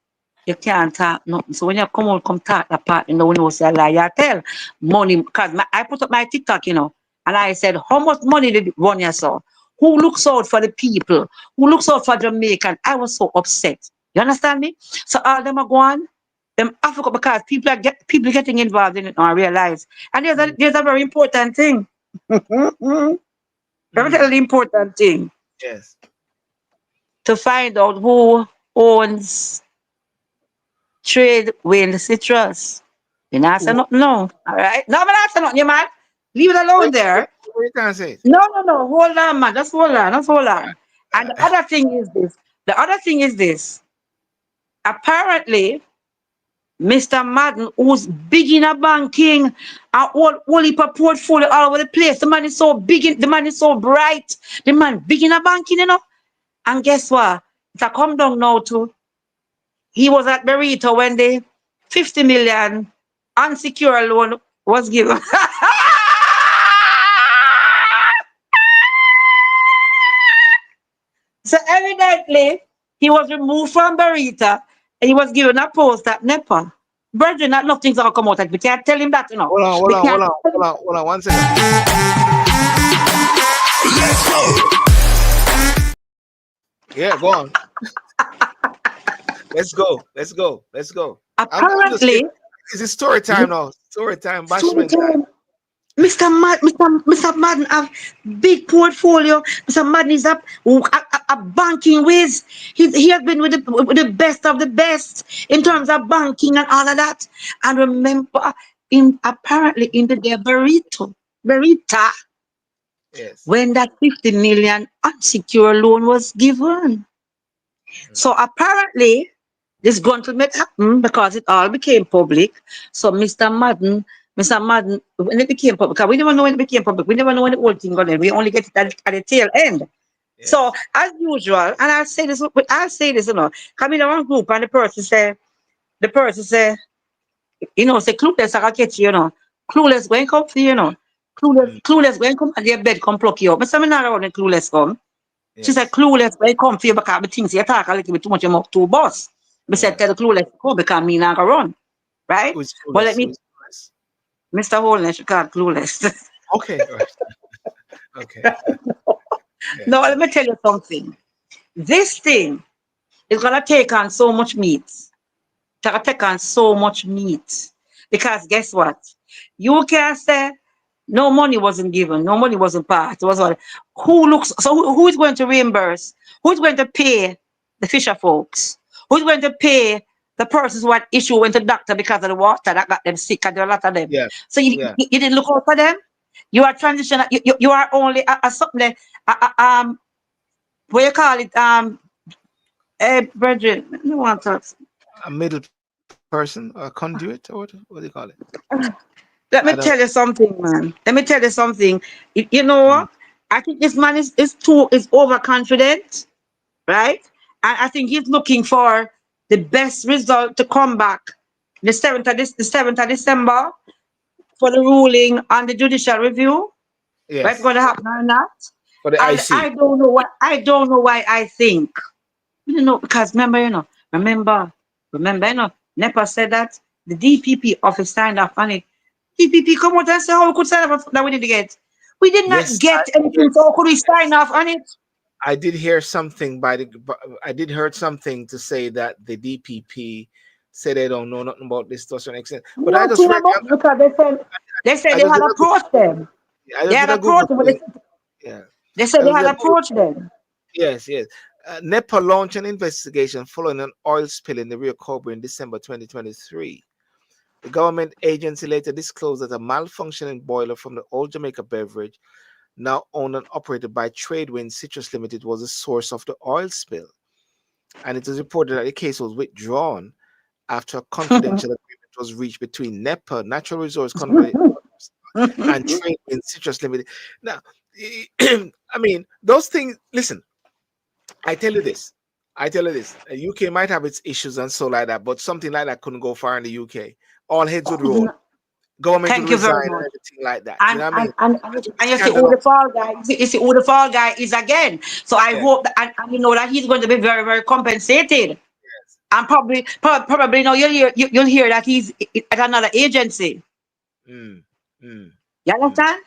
you can't talk nothing. So when you come out, come talk that part, you know, when you say a lie, you tell money. Because I put up my TikTok, you know, and I said, how much money did run you saw? Who looks out for the people? Who looks out for Jamaican? I was so upset. You understand me? So all them are going, them Africa, because people getting involved in it and realize. And Mm. there's a very important thing. Let me tell you Mm. the important thing. Yes. To find out who owns trade wind citrus. You not say Who- nothing, no. All right. No, I'm not say nothing, you man. Leave it alone Wait, wait, there. you can't say it. No, no, no. Hold on, man. Just hold on. Just hold on. And the Uh, other thing is this. The other thing is this. Apparently, Mr. Madden, who's big in a banking, and all heap of portfolio all over the place. The man is so big, the man is so bright. The man big in a banking, you know. And guess what? It's a come down now to he was at Burrito when the 50 million unsecured loan was given. So evidently, he was removed from Burrito and he was given a post at NEPA. Virgin, that nothing's gonna come out of it. We can't tell him that, you know. hold on, hold We on, can't hold on, tell hold him. on, hold on, 1 second. Yeah, go on. Let's go. Let's go. Let's go. I'm just kidding. Apparently, It's story time now. Story time, bashment time. storytime. Mr. Madden have big portfolio. Mr. Madden is a banking whiz. He has been with the best of the best in terms of banking and all of that. And remember, apparently in the day Berita, Yes. when that 50 million unsecured loan was given. Mm. So apparently, this going to make happen because it all became public. So Mr. Madden, when it became public, because we never know when it became public, we never know when the whole thing got in. We only get it at the tail end. So Yes. as usual, and I'll say this, you know, come in one group and the person say, you know, say clueless I catch you, you know. Clueless going come for you, you know. Mm. Clueless going come and their bed come pluck you up. But some not around the clueless come. She said, Yes. clueless, when come for you because the things you talk a little bit too much, you mouth too boss. I said, Yeah. tell the clueless to come because me not gonna run. Right? Who's Well, let clueless? me, Who's clueless? Mr. Holness, you can't clueless. Okay. All right. Okay. No, Yes. let me tell you something. This thing is gonna take on so much meat. It's gonna take on so much meat. Because guess what? You can say no money wasn't given, no money wasn't passed. It was all who is going to reimburse? Who's going to pay the fisher folks? Who's going to pay the persons who had issue went to doctor because of the water that got them sick and there are a lot of them. Yeah. So Yeah. you didn't look out for them? You are transition you are only a something that what you call it brethren, you want to A middle person, a conduit, or what do you call it? let I me don't. tell you something, man. Let me tell you something. You know Mm. what? I think this man is overconfident, right? And I think he's looking for the best result to come back the 7th of December for the ruling on the judicial review. What's Yes. going to happen or not? For the And IC. I don't know why I think. You know, because remember, you know, NEPA said that the DPP office signed off on it. DPP come out and say how we could sign off that we didn't get. We did not Yes. get anything, so how could we sign off on it? I did hear something I did heard something to say that the DPP say they don't know nothing about this to a certain extent. But I just Nothing read. about because they said I they just had did a Google. approached them. I They just had did a Google. approached them, but Yeah. they said I they just had did a Google. approached them. Yes. Yes. NEPA launched an investigation following an oil spill in the Rio Cobra in December 2023. The government agency later disclosed that a malfunctioning boiler from the Old Jamaica Beverage, now owned and operated by Tradewind Citrus Limited, was the source of the oil spill. And it was reported that the case was withdrawn after a confidential agreement was reached between NEPA, Natural Resource Company, and Tradewind Citrus Limited. Now, I mean, those things, listen, I tell you this. I tell you this, the UK might have its issues and so like that, but something like that couldn't go far in the UK. All heads would roll. Government would Thank you very resign and much. everything like that. You And know what I and mean? and, That's what the and you see who scandal of the fall guy, you see who the fall guy is again. So I yeah. hope that, and you know that he's going to be very, very compensated. Yes. And probably now you'll hear that he's at another agency. Mm, mm, You mm, understand?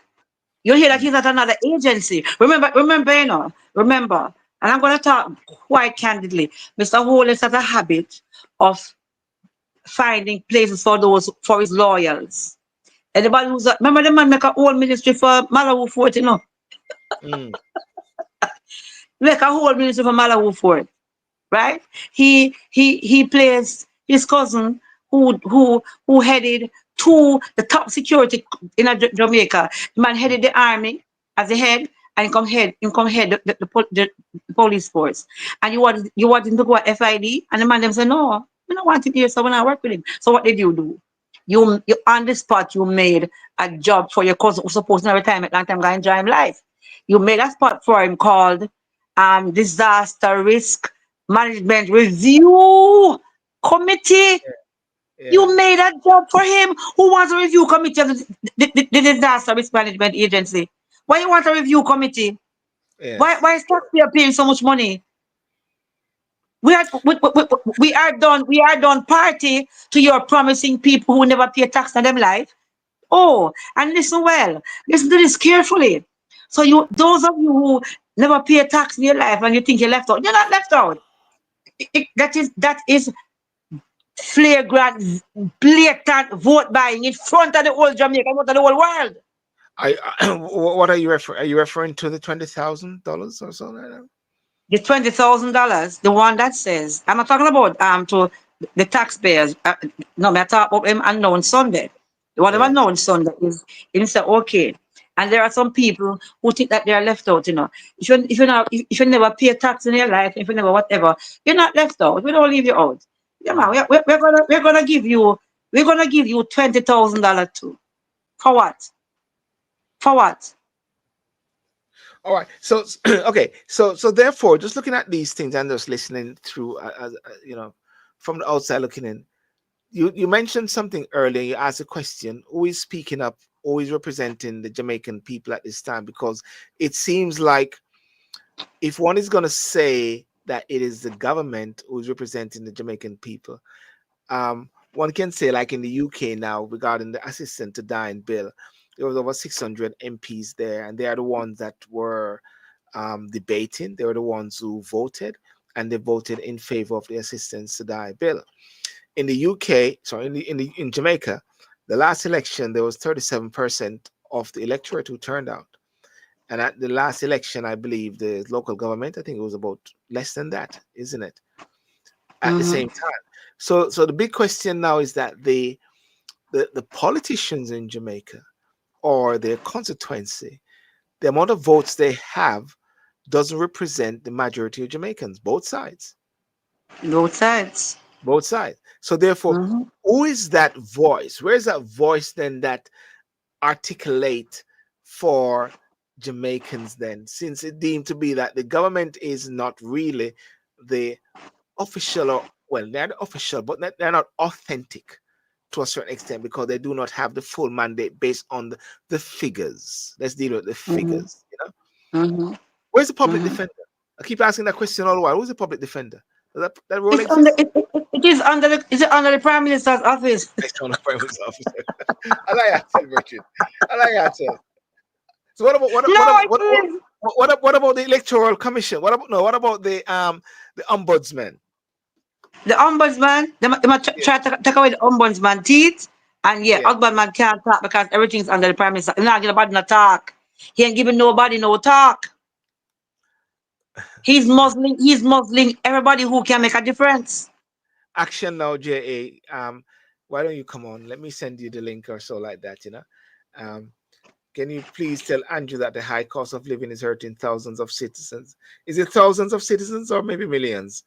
You'll hear that mm, he's at another agency. Remember, and I'm going to talk quite candidly. Mr. Hollis has a habit of finding places for those for his loyals. Anybody remember the man make a whole ministry for Malawi Fort, you know? mm. Make a whole ministry for Malawi Fort, right? He placed his cousin who headed to the top security in Jamaica. The man headed the army as the head, and he come head the police force. And you want him to go at FID, and the man them say no, we don't want him here, so when I work with him. So what did you do? You on the spot you made a job for your cousin who's supposed to have retirement long time guy enjoy him life. You made a spot for him called disaster risk management review committee. Yeah. You made a job for him. Who wants a review committee of the disaster risk management agency? Why you want a review committee? Why Yes. why is taxpayer paying so much money? We are done party to your promising people who never pay tax in them life. Oh, and listen well. Listen to this carefully. So those of you who never pay tax in your life and you think you're left out, you're not left out. That is flagrant, blatant vote buying in front of the whole Jamaica, in front of the whole world. What are you referring? Are you referring to the $20,000 or something like that? The $20,000, the one that says, I'm not talking about to the taxpayers. No, I'm talking about him unknown Sunday. The one of Yes. unknown Sunday is he said, okay. And there are some people who think that they are left out, you know. If you never pay tax in your life, if you never whatever, you're not left out. We don't leave you out. Yeah, man, Mm. we're gonna give you $20,000 too. For what? For what? All right. So okay. So therefore, just looking at these things and just listening through, from the outside looking in, you mentioned something earlier. You asked a question: who is speaking up? Who is representing the Jamaican people at this time? Because it seems like if one is going to say that it is the government who is representing the Jamaican people, one can say, like in the UK now, regarding the assistant to dying bill, there was over 600 MPs there, and they are the ones that were debating. They were the ones who voted, and they voted in favor of the assistance to die bill. In the UK, sorry, in Jamaica, the last election there was 37% of the electorate who turned out, and at the last election, I believe the local government, I think it was about less than that, isn't it? At the Mm-hmm. same time, so the big question now is that the politicians in Jamaica or their constituency, the amount of votes they have doesn't represent the majority of Jamaicans, both sides. Both sides. Both sides. So therefore, Mm-hmm. who is that voice? Where is that voice then that articulate for Jamaicans then, since it deemed to be that the government is not really the official, or well, they're the official, but they're not authentic to a certain extent because they do not have the full mandate based on the figures. Let's deal with the Mm-hmm. figures. Mm-hmm. Where's the public Mm-hmm. defender? I keep asking that question all the while. Who's the public defender? Does that role It's under exist? it is under the is it under the Prime Minister's office? External prime minister officer. I like that, Richard. I like that. So what about No, it is. what about the electoral commission? What about no? What about the ombudsman? The ombudsman, they might Yeah, try to take away the ombudsman teeth. And yeah, yeah. ombudsman can't talk because everything's under the Prime Minister. He's not giving nobody no talk. He ain't giving nobody no talk. He's muzzling everybody who can make a difference. Action now, JA. Why don't you come on? Let me send you the link or so like that. Um, can you please tell Andrew that the high cost of living is hurting thousands of citizens? Is it thousands of citizens or maybe millions,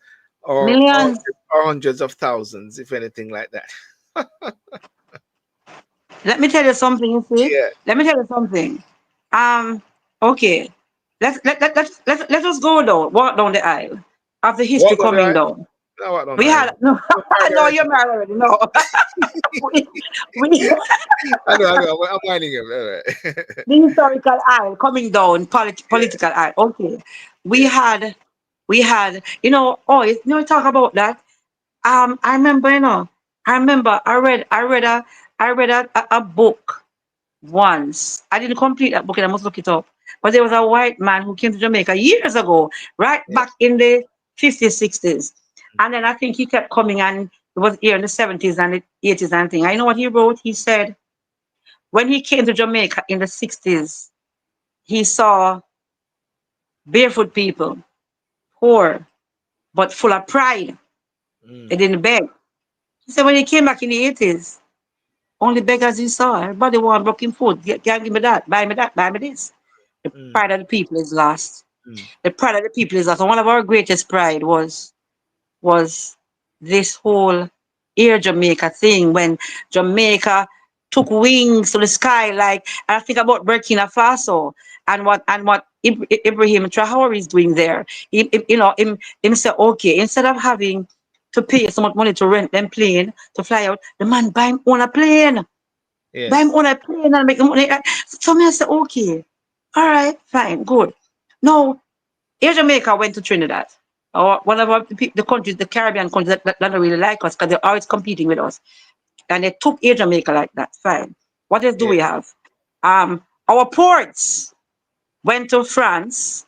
Millions. or hundreds of thousands, if anything like that? Let me tell you something, you see. Yeah. Let me tell you something. Um, okay. Let us go down, walk down the aisle. of the history What was coming right? down. No, what don't We had I? no, I'm I know married you're already. married already. No, we, we I know. I'm minding him. All right. the historical aisle coming down, Yeah, political aisle. Okay, we yeah, had, we had, talk about that. I remember, I remember I read a book once. I didn't complete that book, and I must look it up. But there was a white man who came to Jamaica years ago, right yeah. back in the 50s, 60s. And then I think he kept coming, and it was here in the 70s and the 80s and thing. I know what he wrote. He said when he came to Jamaica in the 60s, he saw barefoot people, poor, but full of pride. They Mm, didn't beg. He said when he came back in the 80s, only beggars he saw. Everybody want broken food. Can't give me that, buy me this. The mm, pride of the people is lost. mm. The pride of the people is lost. And one of our greatest pride was this whole Air Jamaica thing when Jamaica took wings to the sky. Like I think about Burkina Faso and what Ibrahim Traore is doing there. Him say okay, instead of having to pay so much money to rent them plane to fly out, the man buy him on a plane. Buy him Yes. on a plane and make the money. So me I say okay, all right, fine, good. Now Air Jamaica went to Trinidad, or one of the countries, the Caribbean countries that don't really like us because they're always competing with us. And they took Air Jamaica like that. Fine. What else do Yeah. we have? Our ports went to France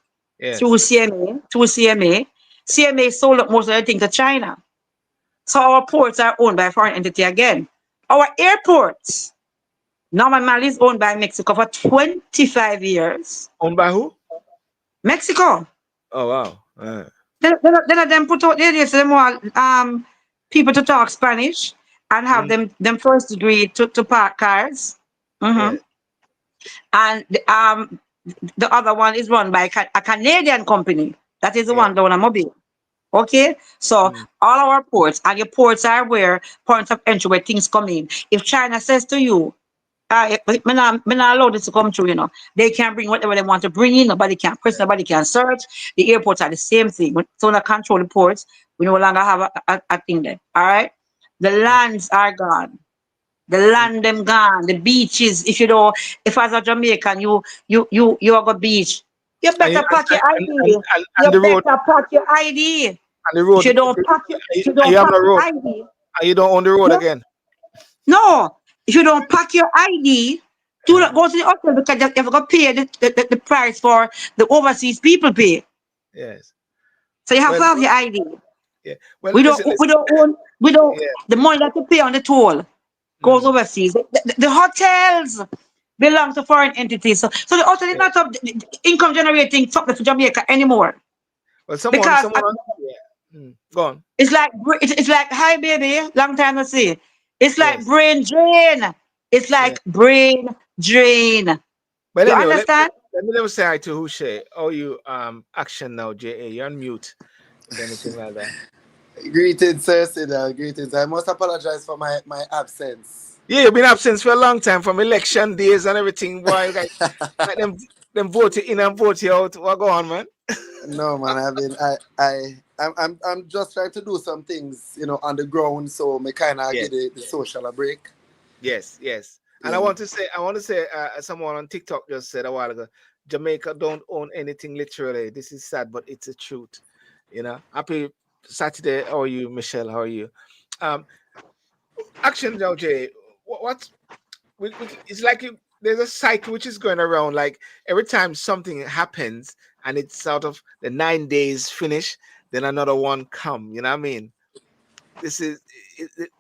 through Yes. CMA. CMA sold up most of the thing to China. So our ports are owned by a foreign entity again. Our airports, Norman Mali is owned by Mexico for 25 years. Owned by who? Mexico. Oh wow. Then them put out there, they say them want people to talk Spanish and have Mm, them first degree to park cars. yeah. hmm And the other one is run by a Canadian company. That is the Yeah. one down in Mobile. Okay, so Mm, all our ports and your ports are where points of entry where things come in. If China says to you, me not allow this to come through, they can bring whatever they want to bring in. Nobody can press, nobody can search. The airports are the same thing. So when I control the ports, we no longer have a thing there. All right, the mm, lands are gone. The mm. land them gone. The beaches. If as a Jamaican, you have a beach, you And, you, better pack your ID. and You the road better pack your ID. and the If road you don't pack your, if you and don't you have pack no your road ID, and you don't own the road yeah, again. no. If you don't pack your ID, do Uh, not go to the hotel because you have got to pay the price for the overseas people pay. yes. So you have to Well, have your ID. yeah. Well, We don't listen, we listen. don't own we don't Yeah. the money that you pay on the toll goes Mm, overseas. The hotels belong to foreign entities. So the hotel is yeah. not income generating something for Jamaica anymore Well, because someone. Yeah. Go on. it's like hi baby, long time no see. It's like Yes. brain drain. It's Yeah. like brain drain. But You anyway, understand? let me say hi to Hushe. Oh, you action now, JA. You're on mute. If anything like that. Greetings, Sir Sidal. Greetings. I must apologize for my absence. Yeah, you've been absent for a long time from election days and everything. Boy, like them vote you in and vote you out. What go on, man? No, man. I'm just trying to do some things, on the ground, so me kind of Yes, give the social a break. yes, yes. And Yeah, man. I want to say, someone on TikTok just said a while ago, Jamaica don't own anything literally. This is sad, but it's a truth. Happy Saturday. How are you, Michelle? How are you? Um, Action now, Jay. What it's like there's a cycle which is going around. Like every time something happens and it's sort of the 9 days finish, then another one come. You know what I mean? This is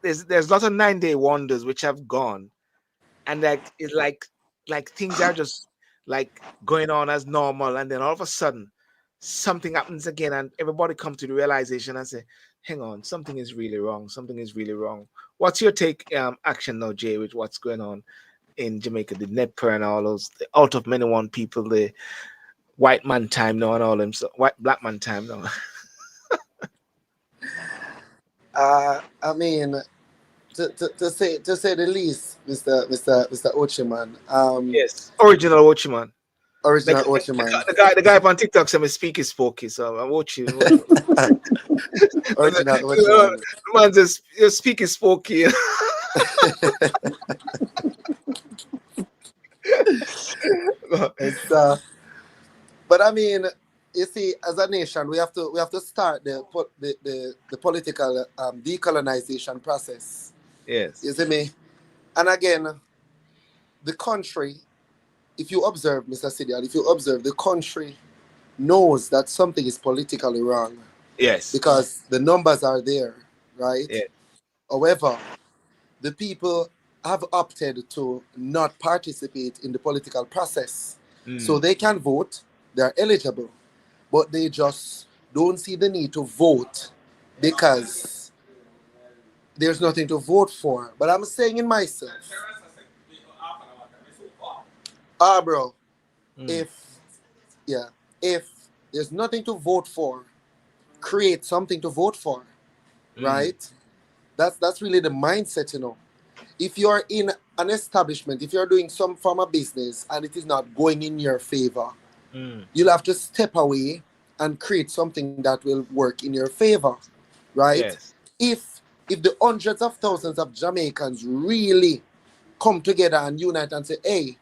there's lots of 9 day wonders which have gone, and like it's like things are just like going on as normal, and then all of a sudden something happens again, and everybody come to the realization and say, "Hang on, something is really wrong. Something is really wrong." What's your take, action now, Jay, with what's going on in Jamaica, the NEPR and all those, the out of many one people, the white man time now and all them, so white black man time now. I mean, to say the least, Mr. Ochiman. Yes, original Watchman. Original The, Ochi man. the guy on TikTok said me speak is spooky, so I'm watching. Original Ochi man. The man says your speak is spooky. It's but I mean, you see, as a nation, we have to start the political decolonization process. Yes. You see me? And again, the country, if you observe, Mr. Sidial, if you observe, the country knows that something is politically wrong Yes. because the numbers are there, right? Yeah. However, the people have opted to not participate in the political process. So they can vote, they're eligible, but they just don't see the need to vote because there's nothing to vote for. But I'm saying in myself, bro, if there's nothing to vote for, create something to vote for, right? That's really the mindset, you know. If you're in an establishment, if you're doing some form of business and it is not going in your favor, you'll have to step away and create something that will work in your favor, right? Yes. If the hundreds of thousands of Jamaicans really come together and unite and say, hey,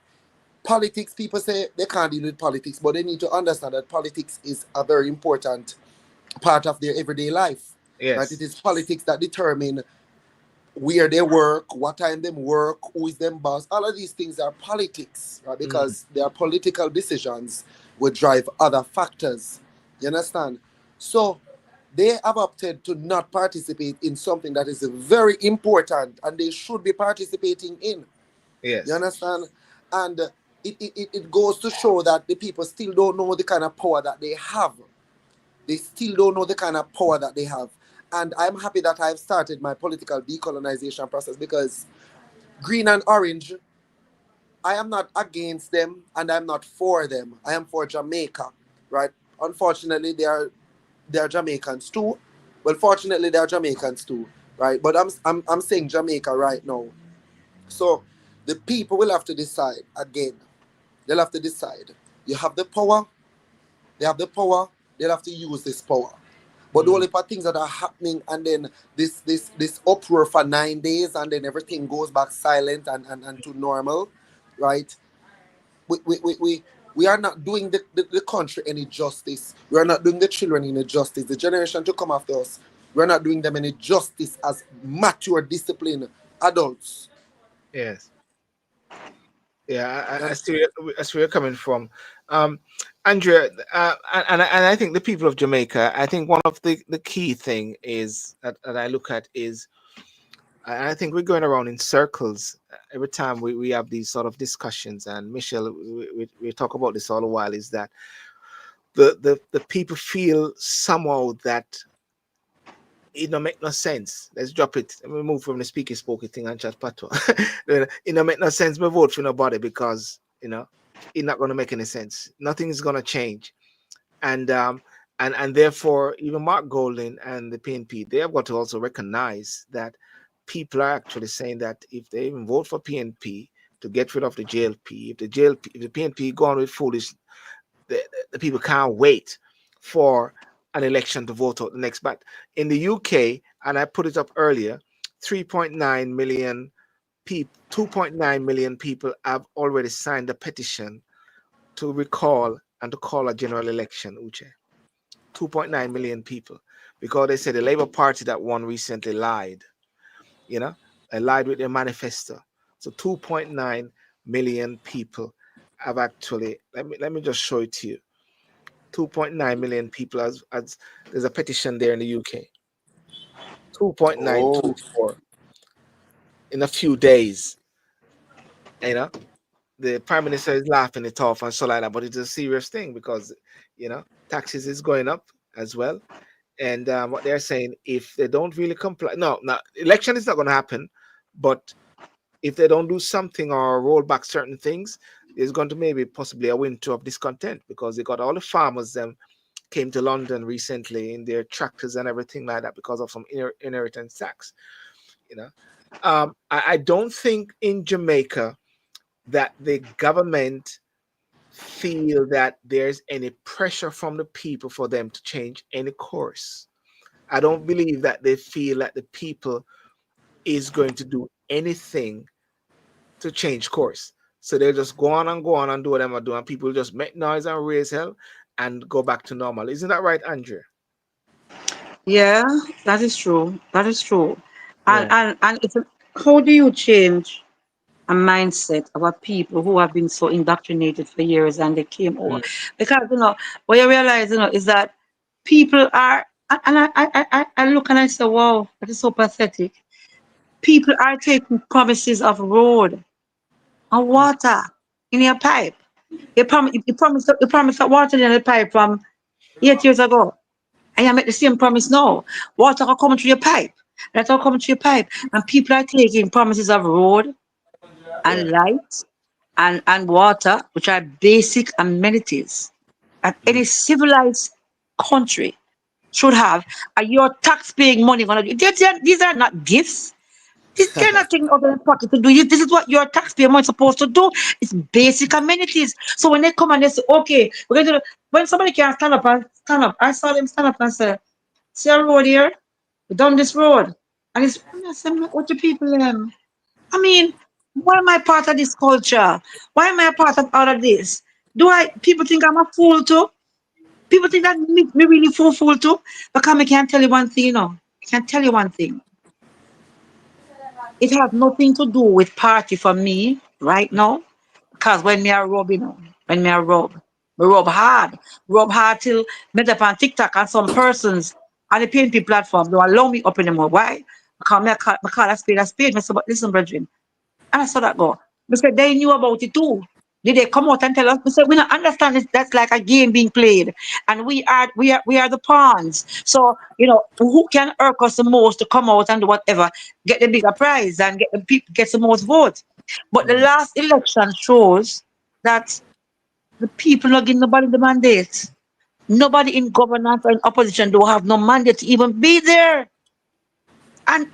politics, people say they can't deal with politics, but they need to understand that politics is a very important part of their everyday life. Yes. Right? It is politics that determine where they work, what time they work, who is them boss. All of these things are politics, right? Because they are political decisions will drive other factors. You understand? So they have opted to not participate in something that is very important and they should be participating in. Yes. You understand? And it goes to show that the people still don't know the kind of power that they have. They still don't know the kind of power that they have. And I'm happy that I've started my political decolonization process because green and orange, I am not against them and I'm not for them. I am for Jamaica, right? Unfortunately, they are Jamaicans too. Well, fortunately, they are Jamaicans too, right? But I'm saying Jamaica right now. So the people will have to decide again. They'll have to decide. You have the power. They have the power. They'll have to use this power. But the only things that are happening and then this uproar for 9 days and then everything goes back silent and to normal, right? We are not doing the country any justice. We are not doing the children any justice. The generation to come after us, we're not doing them any justice as mature, disciplined adults. Yes. Yeah, I see where you're coming from. Andrea, and I think the people of Jamaica, I think one of the key thing is that I look at is, I think we're going around in circles every time we have these sort of discussions. And Michelle, we talk about this all the while, is that the people feel somehow that it don't make no sense. Let's drop it. Let me move from the speaking spooky thing and chat pato. It don't make no sense. Me vote for nobody because it's not going to make any sense. Nothing is going to change, and therefore even Mark Golding and the PNP, they have got to also recognize that people are actually saying that if they even vote for PNP to get rid of the JLP, if the PNP go on with foolish, the people can't wait for an election to vote out the next. But in the UK, and I put it up earlier, 3.9 million people, 2.9 million people have already signed a petition to recall and to call a general election, Uche. 2.9 million people, because they said the Labour Party that won recently lied. They lied with their manifesto. So 2.9 million people have actually, let me just show it to you. 2.9 million people as there's a petition there in the UK. 2.924 in a few days. The Prime Minister is laughing it off and so like that, but it's a serious thing because taxes is going up as well. And what they're saying, if they don't really comply, no, election is not going to happen, but if they don't do something or roll back certain things, there's going to maybe possibly a winter of discontent because they got all the farmers came to London recently in their tractors and everything like that because of some inheritance tax. I don't think in Jamaica that the government feel that there's any pressure from the people for them to change any course. I don't believe that they feel that the people is going to do anything to change course. So they just go on and go on and do what they're doing. People just make noise and raise hell and go back to normal. Isn't that right, Andrea? Yeah, that is true. That is true. Yeah. And it's how do you change a mindset about people who have been so indoctrinated for years and they came over? Mm. Because what you realize, is that people are and I look and I say, wow, that is so pathetic. People are taking promises of road and water in your pipe. You promise that water in the pipe from 8 years ago. And you make the same promise now. Water will come through your pipe. That's all coming through your pipe. And people are taking promises of road Yeah. and light and water, which are basic amenities that any civilized country should have. And your tax-paying money gonna do. These are not gifts. They're not taking out of their pocket to do it. This is what your taxpayer money is supposed to do. It's basic amenities. So when they come and they say, okay, we're going to do, when somebody can stand up, I saw them stand up and say, see a road here? We done this road. And it's, I said, what do people I mean, why am I part of this culture? Why am I a part of all of this? People think I'm a fool too? People think that me really fool too? Because I can tell you one thing, I can tell you one thing. It has nothing to do with party for me right now. Because when me a rub, when me a rub, me rub hard till me up on TikTok and some persons on the PNP platform don't allow me up anymore. Why? Because me call a spade a spade. Me say, but listen, brethren, and I saw that go. Me said they knew about it too. Did they come out and tell us? We said we don't understand it. That's like a game being played, and we are the pawns. So who can irk us the most to come out and do whatever, get the bigger prize and get the people get the most votes. But the last election shows that the people not giving nobody the mandate. Nobody in governance or in opposition don't have no mandate to even be there. And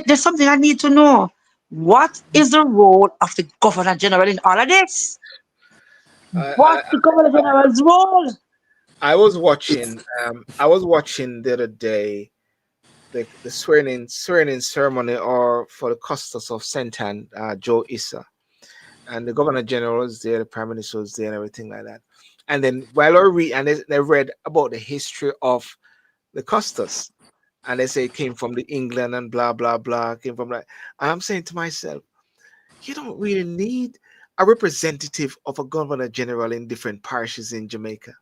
there's something I need to know. What is the role of the Governor General in all of this? I, I What's the Governor General's role? I was It's watching. I was watching the other day the swearing in ceremony or for the Custos of Sentan, Joe Issa, and the Governor General was there, the Prime Minister was there, and everything like that. And then while I read, and they read about the history of the Custos, and they say it came from the England and blah blah blah, came from that. And I'm saying to myself, you don't really need a representative of a Governor General in different parishes in Jamaica.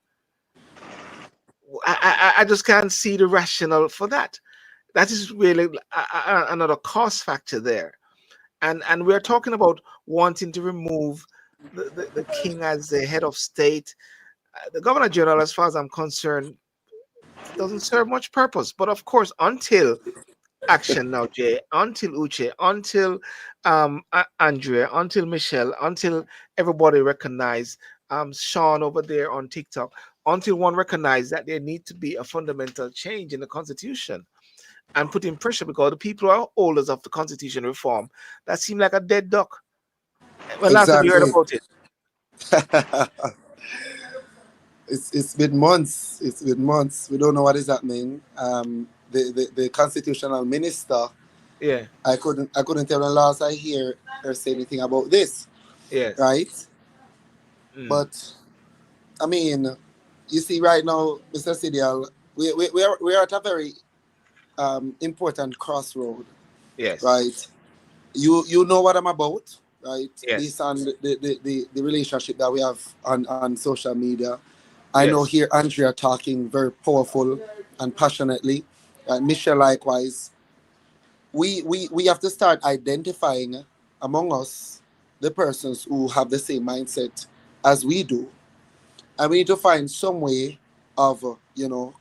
I just can't see the rationale for that. That is really another cost factor there. And we're talking about wanting to remove the king as the head of state. The Governor General, as far as I'm concerned, doesn't serve much purpose. But of course, until Action Now, Jay, until Uche, until Andrea, until Michelle, until everybody recognize Sean over there on TikTok, until one recognize that there need to be a fundamental change in the constitution and putting pressure, because the people are holders of the constitution reform. That seemed like a dead duck. When last have you heard exactly. about it? It's been months. It's been months. We don't know what is happening. The constitutional minister, Yeah. I couldn't tell when last I hear her say anything about this, Yes. right? Mm. But I mean, you see right now, Mr. Sidial, we are at a very important crossroad, Yes. right? You know what I'm about, right? Yes. Based on the relationship that we have on social media. I know Yes. here Andrea talking very powerful and passionately. Michelle likewise. We have to start identifying among us the persons who have the same mindset as we do. And we need to find some way of,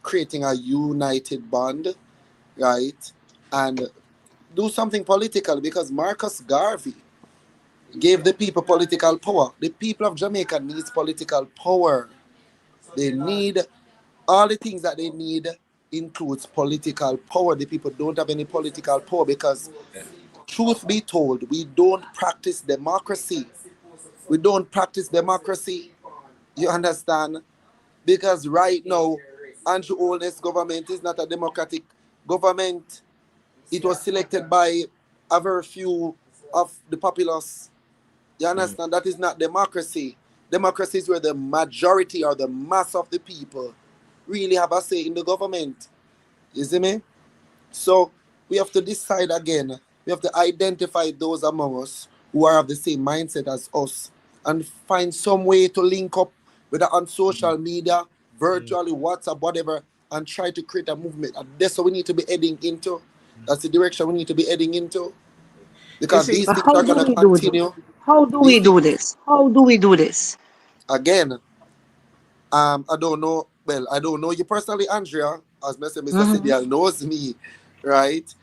creating a united bond, right? And do something political, because Marcus Garvey gave the people political power. The people of Jamaica needs political power. They need all the things that they need includes political power. The people don't have any political power because, Yeah. truth be told, we don't practice democracy. We don't practice democracy. You understand? Because right now, Andrew Holness government is not a democratic government. It was selected by a very few of the populace. You understand? That is not democracy. Democracy is where the majority or the mass of the people really have a say in the government. You see me? So we have to decide again. We have to identify those among us who are of the same mindset as us and find some way to link up, whether on social media, virtually, WhatsApp, whatever, and try to create a movement. And that's what we need to be heading into. That's the direction we need to be heading into. Because these But things how are do going to we do this? continue. How do These we do things, this? How do we do this? again, I don't know. Well, I don't know you personally, Andrea. As Mr. Mm-hmm. Sidial knows me, right?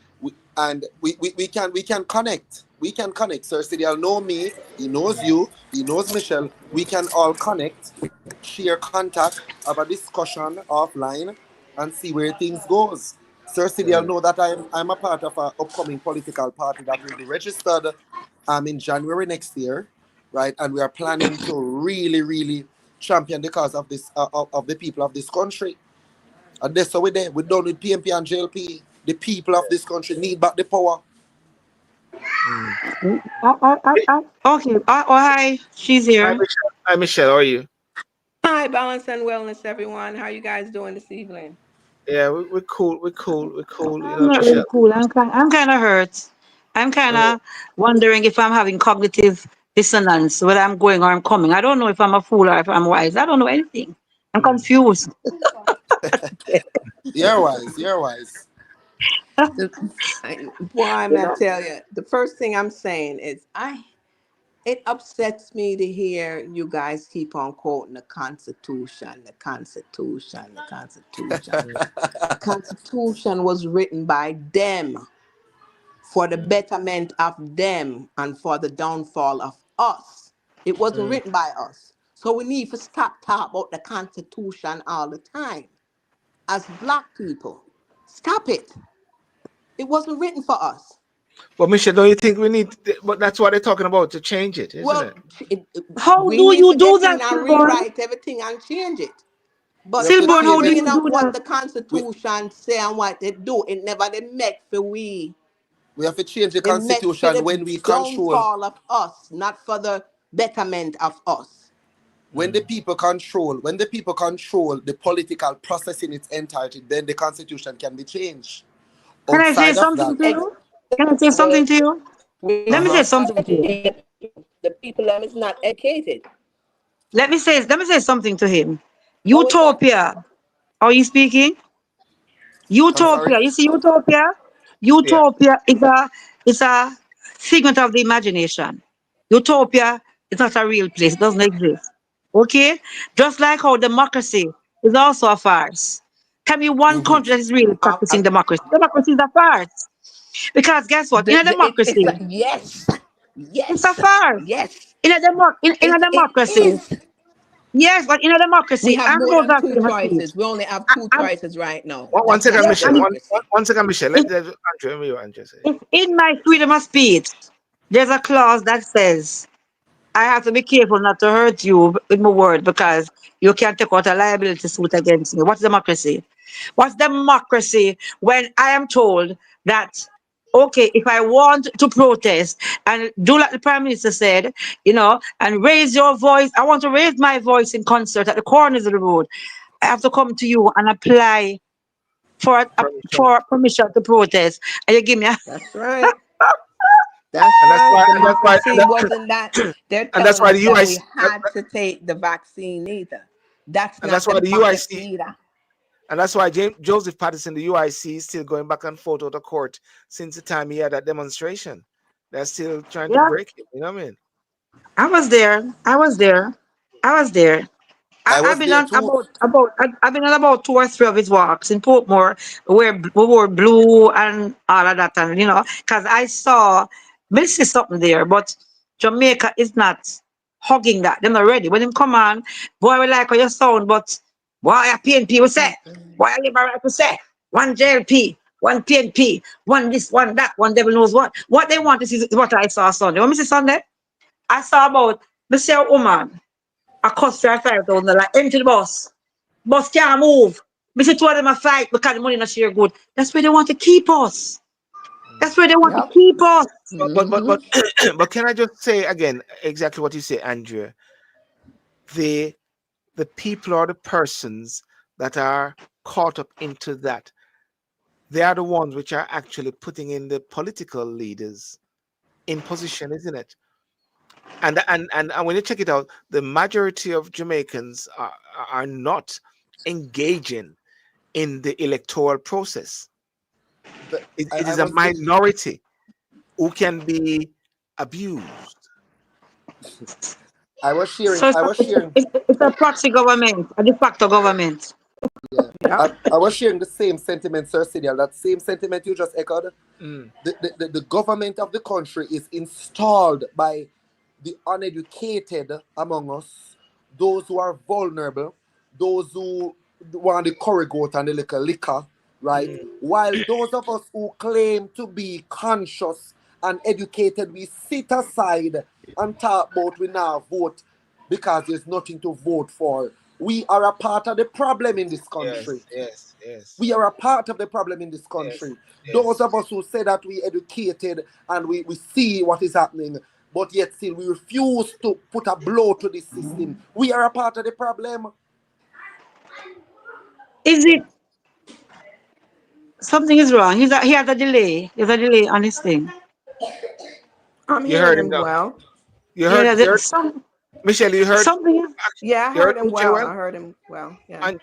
We can connect. We can connect. Sir Sidial know me. He knows you. He knows Michelle. We can all connect, share contact, have a discussion offline, and see where things goes. Sir Sidial know that I'm a part of an upcoming political party that will be registered in January next year, right? And we are planning to really champion the cause of this of the people of this country. And that's how we're there. We're done with PMP and JLP. The people of this country need back the power. Okay. Hi. She's Hi, here. Michelle. Hi, Michelle. How are you? Hi, Balance and Wellness, everyone. How are you guys doing this evening? Yeah, we're cool. We're cool. We're cool. You I'm know, not really Michelle. cool. I'm kind of hurt. I'm kind Uh, of wondering if I'm having cognitive dissonance, whether I'm going or I'm coming. I don't know if I'm a fool or if I'm wise. I don't know anything. I'm confused. You're wise. You're wise. Boy, I'm You gonna know. tell you, the first thing I'm saying is it upsets me to hear you guys keep on quoting the Constitution, the Constitution, the Constitution. The Constitution was written by them for the betterment of them and for the downfall of us. It wasn't written by us. So we need to stop talking about the Constitution all the time. As Black people, stop it. It wasn't written for us. But Michelle, don't you think we need? But that's what they're talking about, to change it, isn't Well, it? How we do need you to do get in that, and Silborn? rewrite everything and change it. We But have to Silborn, stop how change do it. bringing you up do what that? the We, Constitution say and what it do. It never they met for we. we have to change the It met for constitution the when we control. downfall of us, not for the betterment of us. When the people control. When the people control the political process in its entirety, then the constitution can be changed. Can I say Outside of something that, to you? Can I say something to you? We Let me say uh-huh. something to you. the people that is not educated. Let me say something to him. Go with that. Utopia. Are you speaking? I'm sorry. Utopia. You see utopia? Yeah. Utopia is a figment of the imagination. Utopia is not a real place. It doesn't exist. Okay? Just like how democracy is also a farce. Tell me one Mm-hmm. country that is really I, practicing democracy. Democracy is a farce. Because guess what? In a it's democracy, like, yes, it's a yes, farce. yes. In a It democracy, is. yes, but in a We democracy, have I'm more going than back to two the speech. choices. We only have two I'm, choices right now. One That's not second, yes, a Michelle. and democracy. One second, Michelle. if, Andrew say. if in my freedom of speech, there's a clause that says I have to be careful not to hurt you with my word because you can take out a liability suit against me. What's democracy? What's democracy when I am told that, okay, if I want to protest and do like the Prime Minister said, and raise your voice, I want to raise my voice in concert at the corners of the road. I have to come to you and apply Permission. for permission to protest. And you give me a That's right. That's And that's right. why. Democracy wasn't that they're And that's telling why us the that we UIC. had to take the vaccine either. That's And that's not why the UIC. democracy either. And that's why Joseph Patterson, the UIC, is still going back and forth out of court since the time he had that demonstration. They're still trying to yeah. break it. You know what I mean? I was there. I was there. I was there. I I've was been there on too. I've been on about 2 or 3 of his walks in Portmore where we wore blue and all of that, and because I saw see something there, but Jamaica is not hugging that. They're not ready. When him come on, boy, we like how you sound, but why a PNP will say, why a liberal will say, one JLP, one PNP, one this, one that, one devil knows what. What they want is what I saw Sunday. What me see Sunday? I saw about Me see a woman, a customer 5,000, like empty the bus. Bus can't move. Me see two of them a fight because the money not share good. That's where they want to keep us. That's where they want to Yep. keep us. But but can I just say again exactly what you say, Andrea? The the people or the persons that are caught up into that, they are the ones which are actually putting in the political leaders in position, isn't it? And when you check it out, the majority of Jamaicans are not engaging in the electoral process. It I is a was just minority who can be abused. I was sharing So I was sharing it's a proxy government, a de facto government. yeah. Yep. I was sharing the same sentiment, Sir Sidiel, that same sentiment you just echoed. Mm, The government of the country is installed by the uneducated among us, those who are vulnerable, those who want the curry goat and the little liquor, right? mm, While those of us who claim to be conscious and educated, we sit aside and talk about we now vote because there's nothing to vote for. We are a part of the problem in this country. yes, yes, yes, We are a part of the problem in this yes, country. Those yes. of us who say that we educated and we see what is happening, but yet still we refuse to put a blow to this system. We are a part of the problem. Is it something is wrong? He has a delay. There's a delay on his thing. I'm You hearing heard him him now. well. Yeah, You heard something Michelle. You heard is Yeah, I you heard heard him Uche well. well. I heard him well. Yeah. And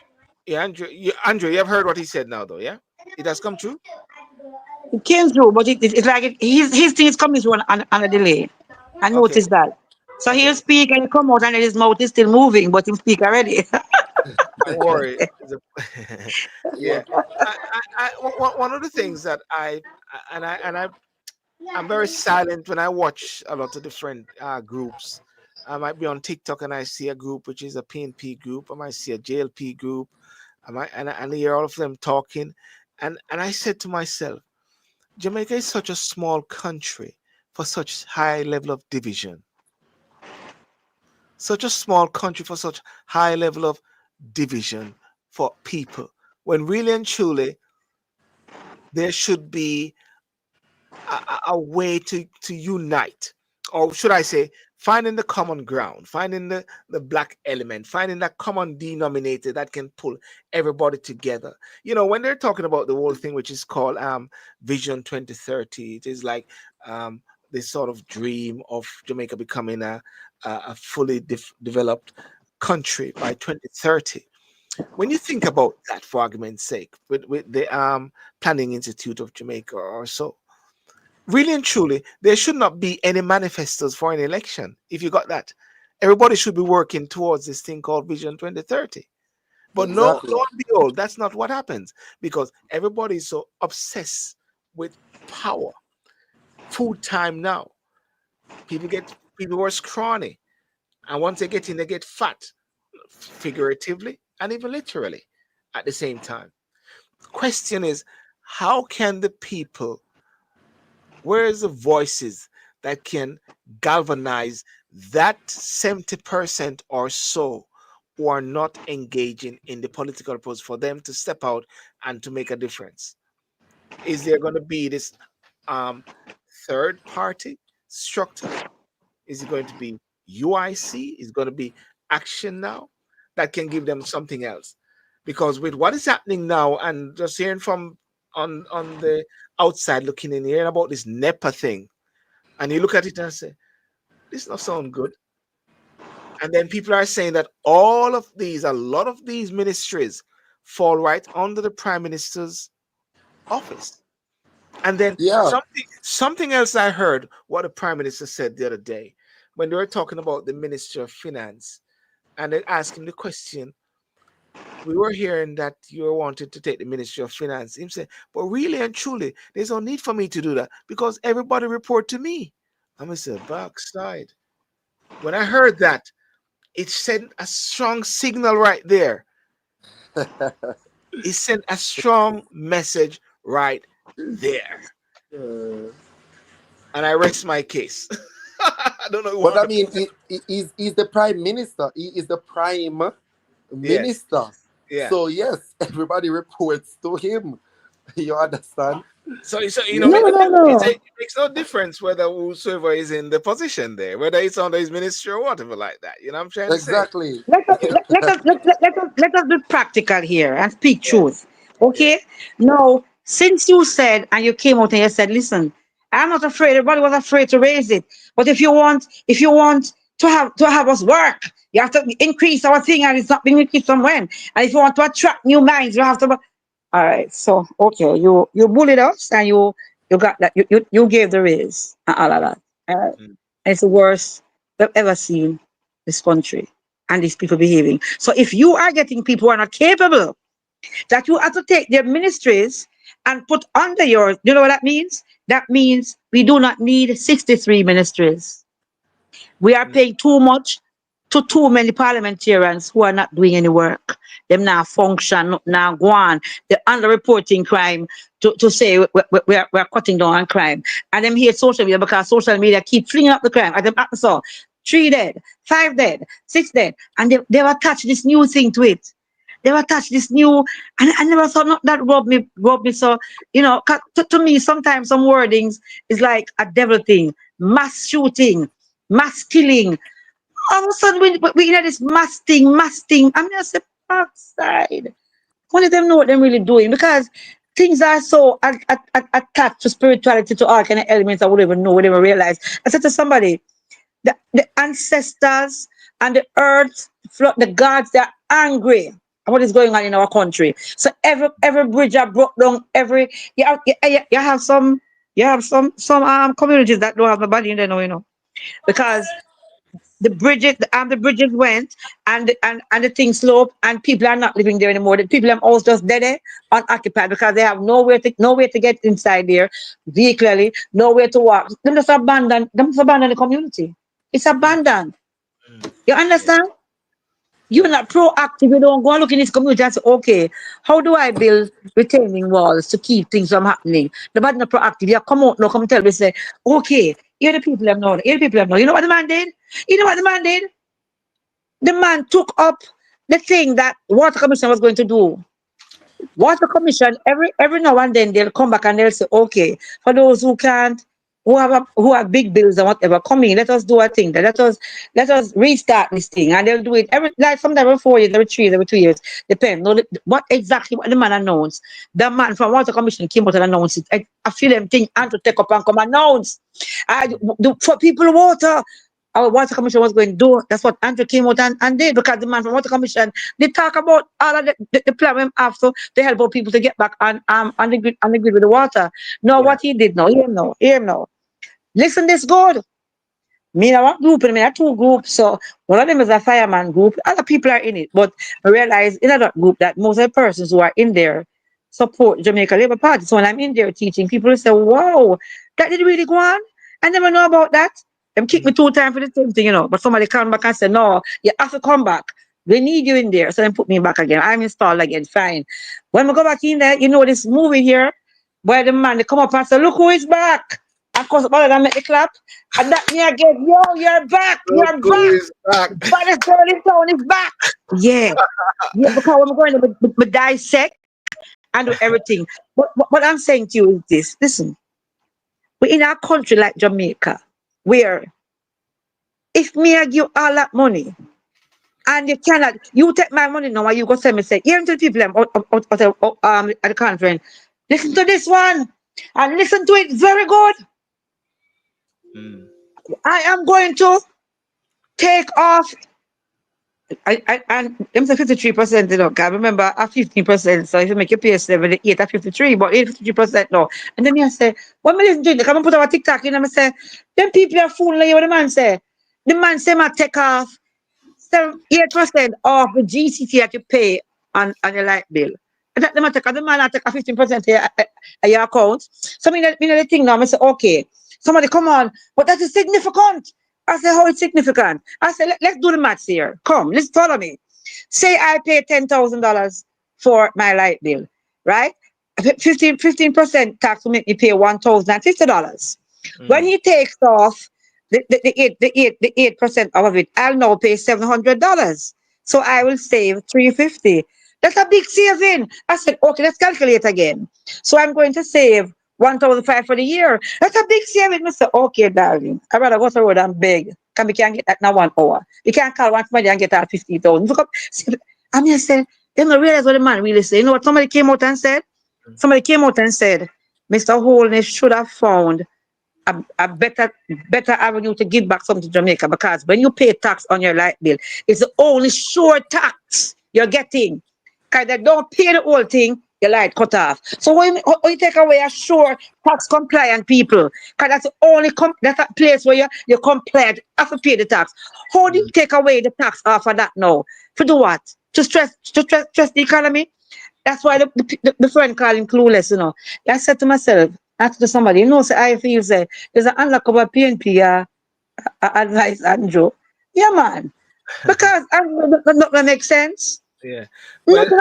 yeah, Andrew, you have heard what he said now, though. Yeah, it has come true. it came through, but it's like his thing is coming through on a delay. I Okay, noticed that. So he'll okay. speak and come out and his mouth is still moving, but he speak already. Don't worry. Yeah. Yeah. One of the things that I'm very silent when I watch a lot of different groups. I might be on TikTok and I see a group which is a PNP group. I might see a JLP group. I hear all of them talking, and I said to myself, Jamaica is such a small country for such high level of division. Such a small country for such high level of division for people. When really and truly there should be a way to unite, or should I say, finding the common ground, finding the black element, finding that common denominator that can pull everybody together. You know, when they're talking about the whole thing, which is called Vision 2030, it is like this sort of dream of Jamaica becoming a fully developed country by 2030. When you think about that, for argument's sake, with the Planning Institute of Jamaica or so, really and truly, there should not be any manifestos for an election. If you got that, everybody should be working towards this thing called Vision 2030. But no, Exactly. lo and behold, that's not what happens because everybody is so obsessed with power. Food time now. People were scrawny, and once they get in, they get fat, figuratively and even literally, at the same time. The question is, how can the people, where is the voices that can galvanize that 70% or so who are not engaging in the political process for them to step out and to make a difference? Is there going to be this um, third party structure? Is it going to be UIC? Is it going to be Action Now that can give them something else? Because with what is happening now, and just hearing from on the outside looking in, hearing about this NEPA thing, and you look at it and say, this not sound good. And then people are saying that a lot of these ministries fall right under the Prime Minister's office. And then Yeah. something else I heard what the Prime Minister said the other day when they were talking about the Minister of Finance, and they asked him the question, we were hearing that you wanted to take the Ministry of Finance. He said, but really and truly, there's no need for me to do that because everybody report to me. I'm going to say, backside. When I heard that, it sent a strong signal right there. It sent a strong message right there. Uh, And I rest my case. I don't know. But I mean, he's the prime minister. He is the prime minister. Yeah. So yes, everybody reports to him. You understand? So you No, know, no. it makes no difference whether whosoever is in the position there, whether it's under his ministry or whatever like that. You know what I'm trying to say? Exactly. Let us let us be practical here and speak Yeah. truth. Okay? Now, since you said and you came out and you said, listen, I'm not afraid. Everybody was afraid to raise it. But if you want to have us work, you have to increase our thing, and it's not being increased from when. And if you want to attract new minds, you have to. All right. So okay, you bullied us and you got that. You gave the raise and all of that. All right. Mm. And it's the worst we've ever seen this country and these people behaving. So if you are getting people who are not capable, that you have to take their ministries and put under yours, you know what that means? That means we do not need 63 ministries. We are Mm. paying too much to too many parliamentarians who are not doing any work. Them now function, now go on. They're underreporting crime to say we're cutting down on crime. And them hate social media because social media keep flinging up the crime. At them so 3 dead, 5 dead, 6 dead. And they've attached this new thing to it. They've attached this new, and I never thought not that rubbed me. So, you know, to me, sometimes some wordings is like a devil thing. Mass shooting, mass killing. All of a sudden, we hear this mass thing. I'm just a backside. Only them know what they're really doing because things are so attached to spirituality, to all kind of elements I wouldn't even know, wouldn't even realize. I said to somebody, the ancestors and the earth, the gods, they're angry at what is going on in our country. So every bridge are broke down. You have some communities that don't have nobody in there now, you know, because the bridges went and the thing sloped and people are not living there anymore. The people are all just dead there, unoccupied because they have nowhere to get inside there, vehicularly, nowhere to walk. Them just abandon the community. It's abandoned. Mm. You understand? You're not proactive. You don't go and look in this community and say, okay, how do I build retaining walls to keep things from happening? Nobody not proactive. You come out now, come tell me, say, okay, here the people have known. Here the people have known. You know what the man did? You know what the man did? The man took up the thing that Water Commission was going to do. Water Commission, every now and then they'll come back and they'll say, okay, for those who can't, who have big bills and whatever, come in, let us do a thing. Let us restart this thing. And they'll do it sometimes every 4 years, every 3 years, every 2 years. Depends. No, what the man announced. The man from Water Commission came out and announced it. I feel them thing and to take up and come announce. For people water. Our Water Commission was going to do. That's what Andrew came out and did, because the man from Water Commission, they talk about all of the plan we have to help out people to get back on the grid with the water. No, Yeah. what he did now, hear him now. Listen, this good. Me and one group, and me and 2 groups. So one of them is a fireman group. Other people are in it, but I realize in another group that most of the persons who are in there support Jamaica Labour Party. So when I'm in there teaching, people say, "Wow, that did really go on. I never know about that." Them kick me 2 times for the same thing, you know. But somebody come back and say, "No, you have to come back. They need you in there." So then put me back again. I'm installed again. Fine. When we go back in there, you know this movie here, where the man they come up and say, "Look who is back." Of course, all of them make the clap. And that me again, yo, you're back, Look you're who back. is back. Baddest girl in town is back. Yeah. Yeah, because when we're going to dissect and do everything. What I'm saying to you is this. Listen, we're in a country like Jamaica, where if me I give all that money, and you take my money now and you go send me, say, here to the people at the conference, listen to this one, and listen to it very good. Mm. I am going to take off. And them say 53%, you know, 'cause I remember at 15%, so if you make your pay 78 at 53, but 53% no. And then I say, what me listen to it? They come and put our TikTok in and I say, them people are fooling you, what the man say. The man say, I take off 8% of the GCT that you pay on your light bill. And that the man take a 15% of your account. So me know the thing now, I say, okay, somebody come on, but that is significant. I say, how it's significant? I say, let's do the maths here. Come, let's follow me. Say I pay $10,000 for my light bill, right? 15% tax will make me pay $1,050. When Mm. he takes off the 8% of it, I'll now pay $700. So I will save $350. That's a big saving. I said, okay, let's calculate again. So I'm going to save 1,500 for the year. That's a big saving. I said, okay, darling. I'd rather go to the road and beg. Because we can't get that now 1 hour. You can't call one somebody and get that 50,000. I mean, I said, they don't realize what the man really said. You know what somebody came out and said? Somebody came out and said, Mr. Holness should have found a better avenue to give back something to Jamaica, because when you pay tax on your light bill, it's the only sure tax you're getting. Because they don't pay the whole thing, your light cut off. So when you take away a sure tax compliant people, because that's the only that's a place where you're compliant, have to pay the tax. How do you take away the tax off of that now? To do what? To stress the economy? That's why the friend called him clueless, you know. I said to myself, ask to somebody, you know, say I feel say there's an unlockable PNP advice, Andrew. Yeah, man. Because that makes sense. Yeah. Well, Well,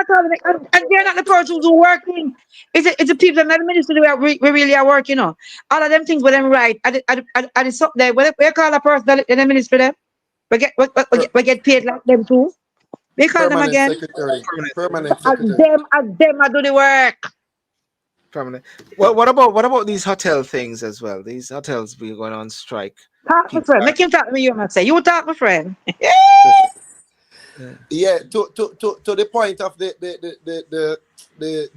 and they're not the persons who are working. It's the people that are ministry we really are working on. All of them things with them right. I did something there. What you call a person that in the ministry them? We get paid like them too. We call them Permanent again. secretary. permanent. Permanent And secretary. them I do the work. Permanent. Well, what about these hotel things as well? These hotels be going on strike. Talk, my People friend. are, Make him talk to me, you must say. You talk, my friend. yeah. Yeah, to the point of the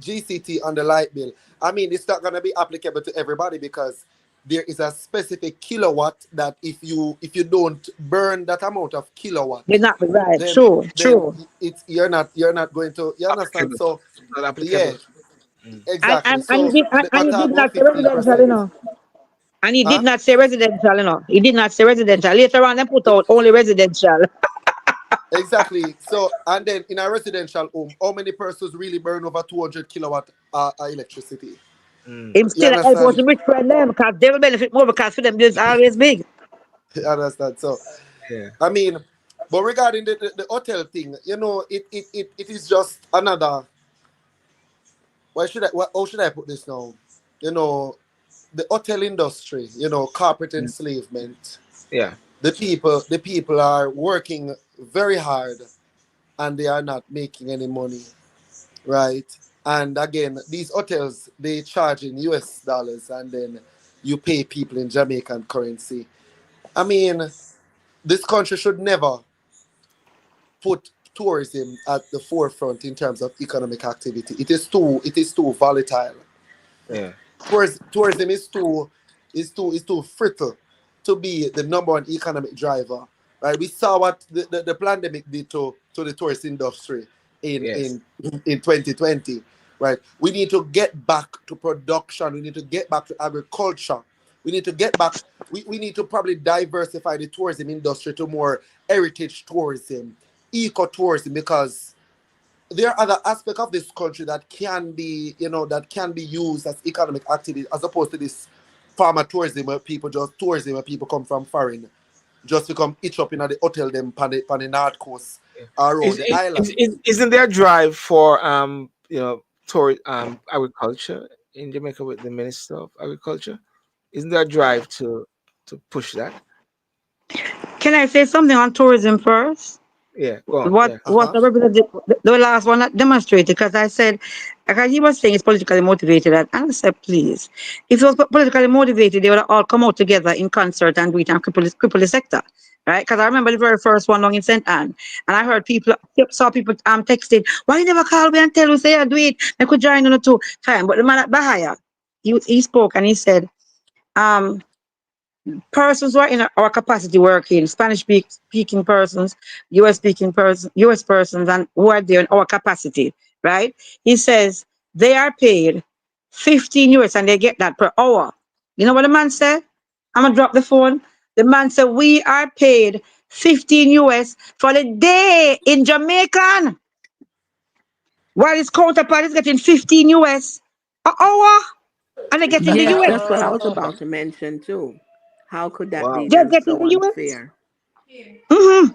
GCT on the light bill. I mean, it's not gonna be applicable to everybody because there is a specific kilowatt that if you don't burn that amount of kilowatt, You're not right. then True. it's you're not going to, you understand? Applicable. So Not yeah, applicable. Mm. exactly. And So the he matter did about not say residential, 15%. you know. And he did Huh? not say residential, you know. He did not say residential. Later on, they put out only residential. Exactly. So, and then in a residential home, how many persons really burn over 200 kilowatt electricity? Mm. Him You still help out understand? the rich friend them because they will benefit more because for them bills always big. You understand? So, Yeah. I mean, but regarding the hotel thing, you know, it is just another. How should I put this now? You know, the hotel industry, you know, corporate Mm. enslavement. Yeah. The people are working very hard and they are not making any money, right? And again, these hotels they charge in US dollars and then you pay people in Jamaican currency. I mean, this country should never put tourism at the forefront in terms of economic activity. It is too volatile. Yeah. Tourism is too brittle to be the number one economic driver. Right? We saw what the pandemic did to the tourist industry in Yes. in in 2020. Right? We need to get back to production. We need to get back to agriculture. We need to get back. We need to probably diversify the tourism industry to more heritage tourism, eco-tourism, because there are other aspects of this country that can be, that can be used as economic activity as opposed to this farmer tourism where people come from foreign, just to come each up in the hotel them on the north coast Yeah. around the island. Isn't there a drive for tour agriculture in Jamaica with the Minister of Agriculture? Isn't there a drive to push that? Can I say something on tourism first? Yeah. Go on. What Yeah. what Uh-huh. the representative, the last one that demonstrated, because I said, because he was saying it's politically motivated, and I said, please, if it was politically motivated, they would have all come out together in concert and do it and cripple the sector, right? Because I remember the very first one long in St. Anne, and I heard saw people texting, why you never call me and tell us, say I do it, I could join on the two, fine. But the man at Bahia, he spoke and he said, um, persons who are in our capacity working, speaking persons, US persons, and who are there in our capacity, right? He says they are paid 15 US and they get that per hour. You know what the man said? I'm gonna drop the phone. The man said we are paid 15 US for the day in Jamaican, while his counterpart is getting 15 US an hour, and they're getting the Yes, US. that's what I was about to mention too. How could that be Wow. They're then getting so the US. unfair? Mm-hmm.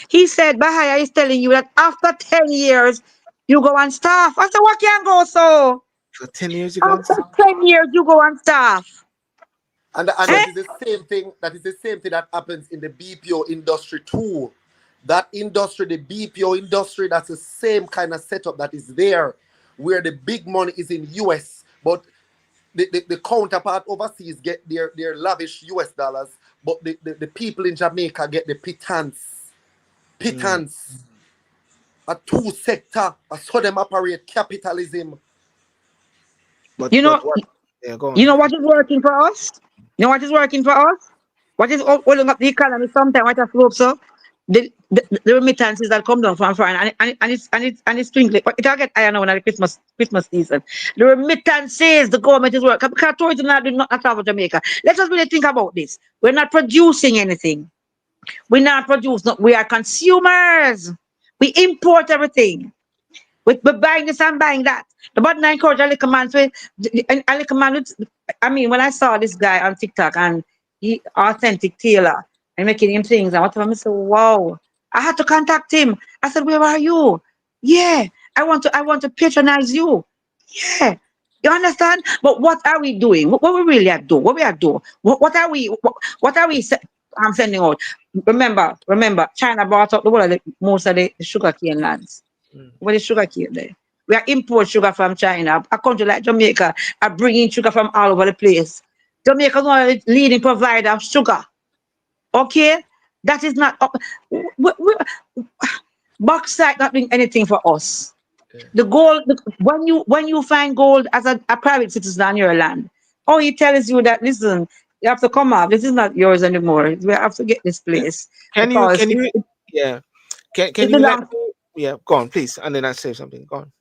He said, Bahaya is telling you that after 10 years, you go on staff. I said, what can go so? For 10 years you gone? After 10 years, you go on staff. And that is the same thing. That is the same thing that happens in the BPO industry too. That industry, the BPO industry, that's the same kind of setup that is there, where the big money is in US, but the counterpart overseas get their lavish US dollars, but the people in Jamaica get the pittance. A two sector, a so them operate capitalism. But You know, what? Yeah, go on. you know what is working for us? You know what is working for us? What is holding up the economy sometimes? What a slope, so the remittances that come down from foreign and it's twinkling. But it'll get higher now in the Christmas season. The remittances the government is working because tourism not doing nothing at Jamaica. Let us really think about this. We're not producing anything. We not produce. No, we are consumers. We import everything. We're buying this and buying that. The button I encourage a little man to, a little man with, I mean, when I saw this guy on TikTok and he authentic tailor and making him things and whatever, I said, wow. I had to contact him. I said, where are you? Yeah, I want to patronize you. Yeah. You understand? But what are we doing? What we really are doing? What we are doing? What are we? What are we? I'm sending out. Remember, China bought up the whole of most of the sugar cane lands. Where the sugar cane there? We are import sugar from China. A country like Jamaica are bringing sugar from all over the place. Jamaica is one of the leading provider of sugar. Okay, that is not. Bauxite not doing anything for us. The gold, when you find gold as a private citizen on your land, oh, he tells you that listen, you have to come up. This is not yours anymore. We have to get this place Can because you yeah? Can it you let belongs. yeah, go on, please, and then I say something. Go on.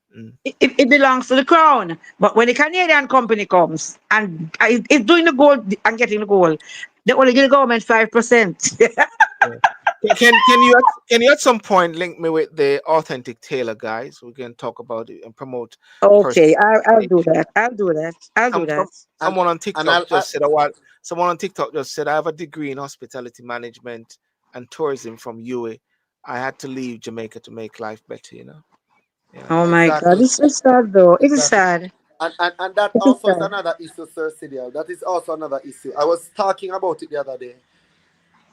It belongs to the crown. But when the Canadian company comes and it's doing the gold and getting the gold, they only give the government 5%. Can you at some point link me with the authentic tailor guys? We can talk about it and promote. Okay, I'll do that. I'll do that. Someone on And TikTok just said a while. Someone on TikTok just said I have a degree in hospitality management and tourism from UA. I had to leave Jamaica to make life better. You know. Yeah. Oh my God, exactly, this is sad though. It is exactly. sad. And that It is also is sad. another issue, Sir Celia. That is also another issue. I was talking about it the other day.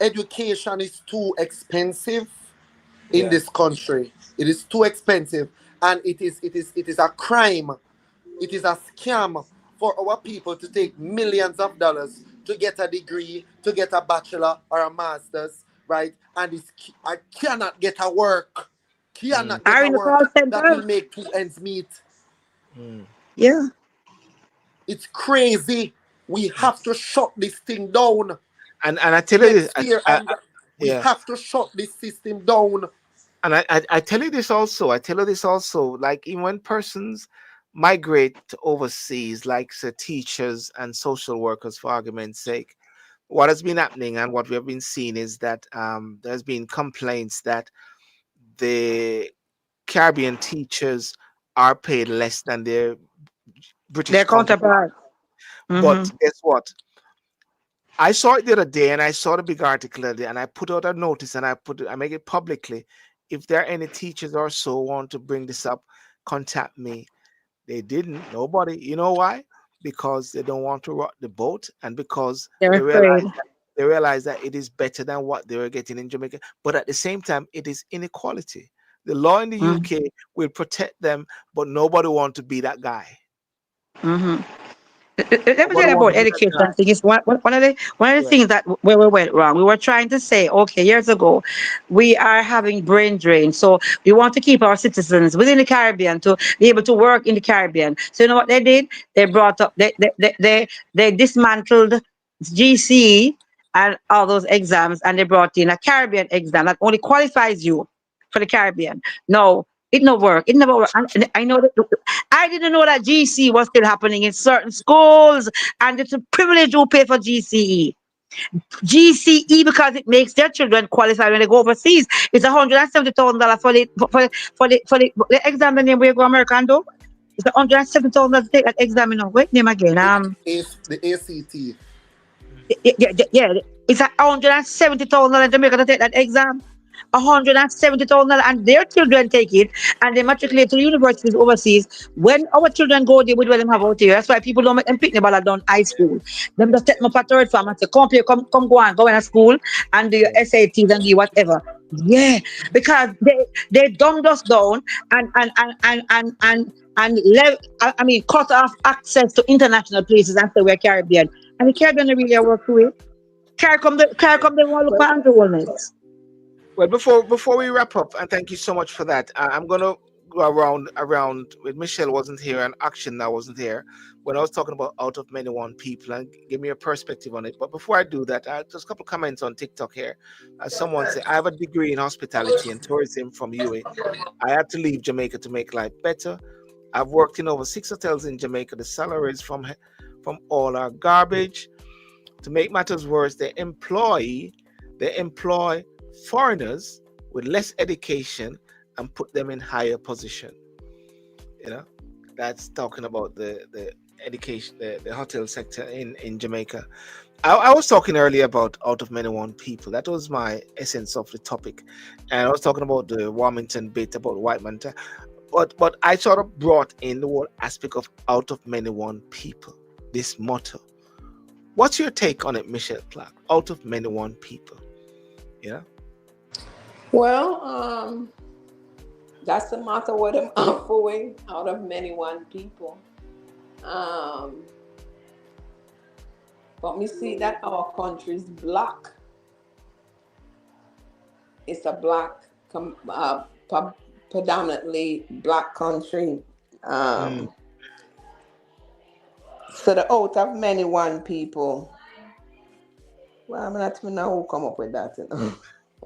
Education is too expensive in Yeah. this country. It is too expensive, and it is a crime. It is a scam for our people to take millions of dollars to get a degree, to get a bachelor or a master's, right? And I cannot get a work. Cannot get Are a in the work call that will center? make two ends meet. Yeah. It's crazy. We have to shut this thing down And I tell you this, next year, and we yeah. have to shut this system down. And I tell you this also. I tell you this also. Like even when persons migrate to overseas, like say teachers and social workers, for argument's sake, what has been happening and what we have been seeing is that there's been complaints that the Caribbean teachers are paid less than their British Their counterparts. counterpart. But guess what? I saw it the other day, and I saw the big article the other day, and I put out a notice, and I make it publicly. If there are any teachers or so want to bring this up, contact me. They didn't. Nobody. You know why? Because they don't want to rock the boat, and because They're they afraid. realize that it is better than what they were getting in Jamaica. But at the same time, it is inequality. The law in the UK will protect them, but nobody wants to be that guy. Let me Nobody tell you wants about to be that education guy. thing is one of the Yeah. things that where we went wrong. We were trying to say, okay, years ago, we are having brain drain. So we want to keep our citizens within the Caribbean to be able to work in the Caribbean. So you know what they did? They brought up they dismantled GC and all those exams and they brought in a Caribbean exam that only qualifies you for the Caribbean. No, it no work. It never work. And I know that I didn't know that GC was still happening in certain schools, and it's a privilege to pay for GCE. GCE because it makes their children qualify when they go overseas. It's $170,000 for the exam. The name where you go American though. It's $170,000 to take that exam. You know, wait name again. The ACT. Yeah. It's $170,000 to Jamaica to take that exam. $170,000, and their children take it and they matriculate to the universities overseas. When our children go there, we will them have out here. That's why people don't make them pick the ball down high school. Them just take them up a third form and say, come here, come go in a school and do your SATs and do whatever. Yeah, because they dumbed us down I mean cut off access to international places and say we're Caribbean. And the Caribbean don't really work with it. Carry come they want to look Well, at Andrew Holness. well, before we wrap up, and thank you so much for that. I'm gonna go around with Michelle wasn't here and Action now wasn't here when I was talking about out of many one people and give me a perspective on it. But before I do that, just a couple comments on TikTok here. Someone said, I have a degree in hospitality and tourism from UA. I had to leave Jamaica to make life better. I've worked in over 6 hotels in Jamaica. The salaries from all are garbage. To make matters worse, they employ foreigners with less education and put them in higher position. You know, that's talking about the education, the hotel sector in Jamaica. I was talking earlier about out of many one people. That was my essence of the topic, and I was talking about the Warmington bit about white man. But I sort of brought in the whole aspect of out of many one people. This motto. What's your take on it, Michelle Clark? Out of many one people. Yeah. Well, that's the motto what I'm offering out of many one people. But we see that our country is black. It's a black, predominantly black country. So the out of many one people. Well, I'm not even know who come up with that. You know?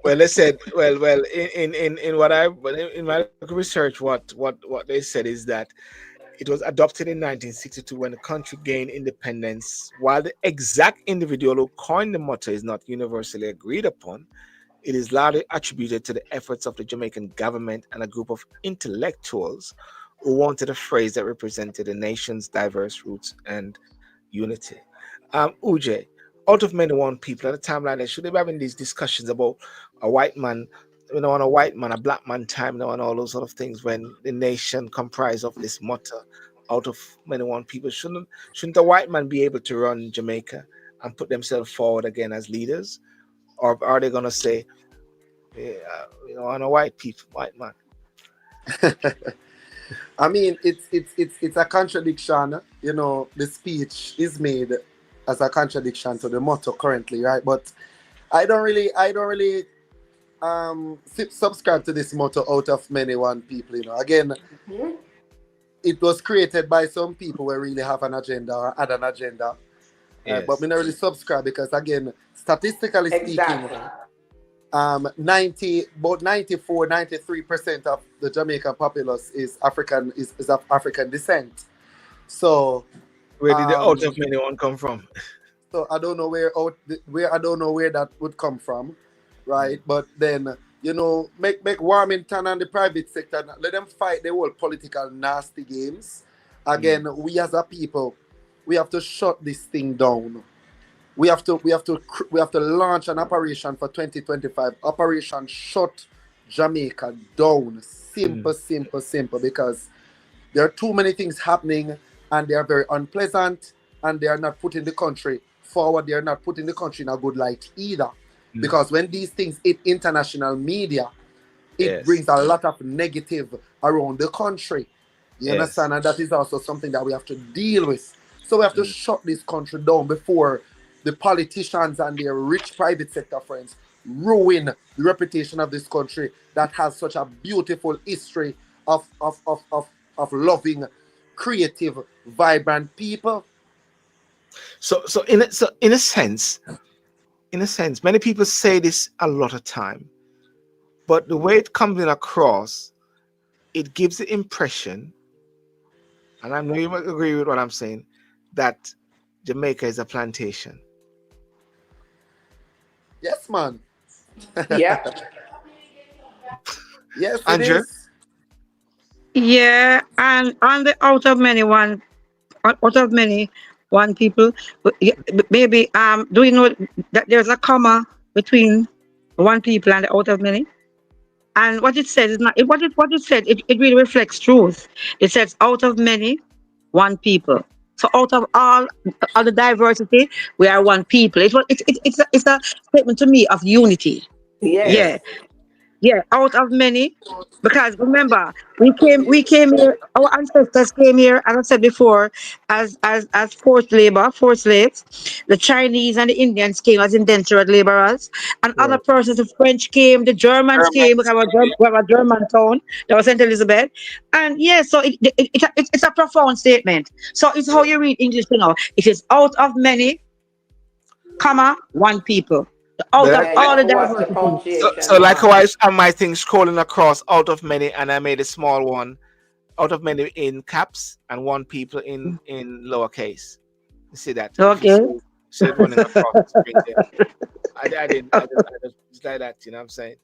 Well, they said, well, in my research, what they said is that it was adopted in 1962 when the country gained independence. While the exact individual who coined the motto is not universally agreed upon, it is largely attributed to the efforts of the Jamaican government and a group of intellectuals who wanted a phrase that represented the nation's diverse roots and unity. Uj, out of many one people at a time like that, should they be having these discussions about a white man, on a white man, a black man time, and all those sort of things when the nation comprised of this motto, out of many one people? Shouldn't a white man be able to run Jamaica and put themselves forward again as leaders? Or are they going to say, on a white man? I mean, it's a contradiction. The speech is made as a contradiction to the motto currently, right? But I don't really subscribe to this motto out of many one people. Again, it was created by some people who really have an agenda or had an agenda. Yes. But we don't really subscribe because, again, statistically speaking, Exactly. about 93% of the Jamaican populace is African, is of African descent. So Where did the out of many one come from? so I don't know where that would come from, right? But then make Warmington and the private sector, let them fight the whole political nasty games. Again, we as a people, we have to shut this thing down. We have to launch an operation for 2025. Operation Shut Jamaica Down. Simple. Because there are too many things happening, and they are very unpleasant, and they are not putting the country forward. They are not putting the country in a good light either. Because when these things hit international media, it brings a lot of negative around the country. You understand? And that is also something that we have to deal with. So we have to shut this country down before the politicians and their rich private sector friends ruin the reputation of this country that has such a beautiful history of loving, creative, vibrant people. So in a sense, many people say this a lot of time, but the way it comes in across, it gives the impression, and I know you might agree with what I'm saying, that Jamaica is a plantation. Yes, man. Yeah. Yes, it Andrew? is. Yeah, and on the out of many one people, maybe do you know that there's a comma between one people and the out of many? And what it says is not what it said. It really reflects truth. It says, "Out of many, one people." So out of all the diversity, we are one people. It's a statement to me of unity. Yes. Yeah, yeah, out of many, because remember, we came here. Our ancestors came here, as I said before, as forced labor, forced slaves. The Chinese and the Indians came as indentured laborers, and Yeah. other persons. The French came, the Germans came. Germans. We have a German town that was Saint Elizabeth, and yeah, so it's a profound statement. So it's how you read English, you know. It is out of many, comma, one people. Out of But Yeah, you all have the to watch the diversity. so punctuation mark. likewise, on my thing scrolling across out of many, and I made a small one out of many in caps and one people in lowercase. You see that? If you Okay. see it running across the screen there. I didn't. I just it's like that. You know what I'm saying?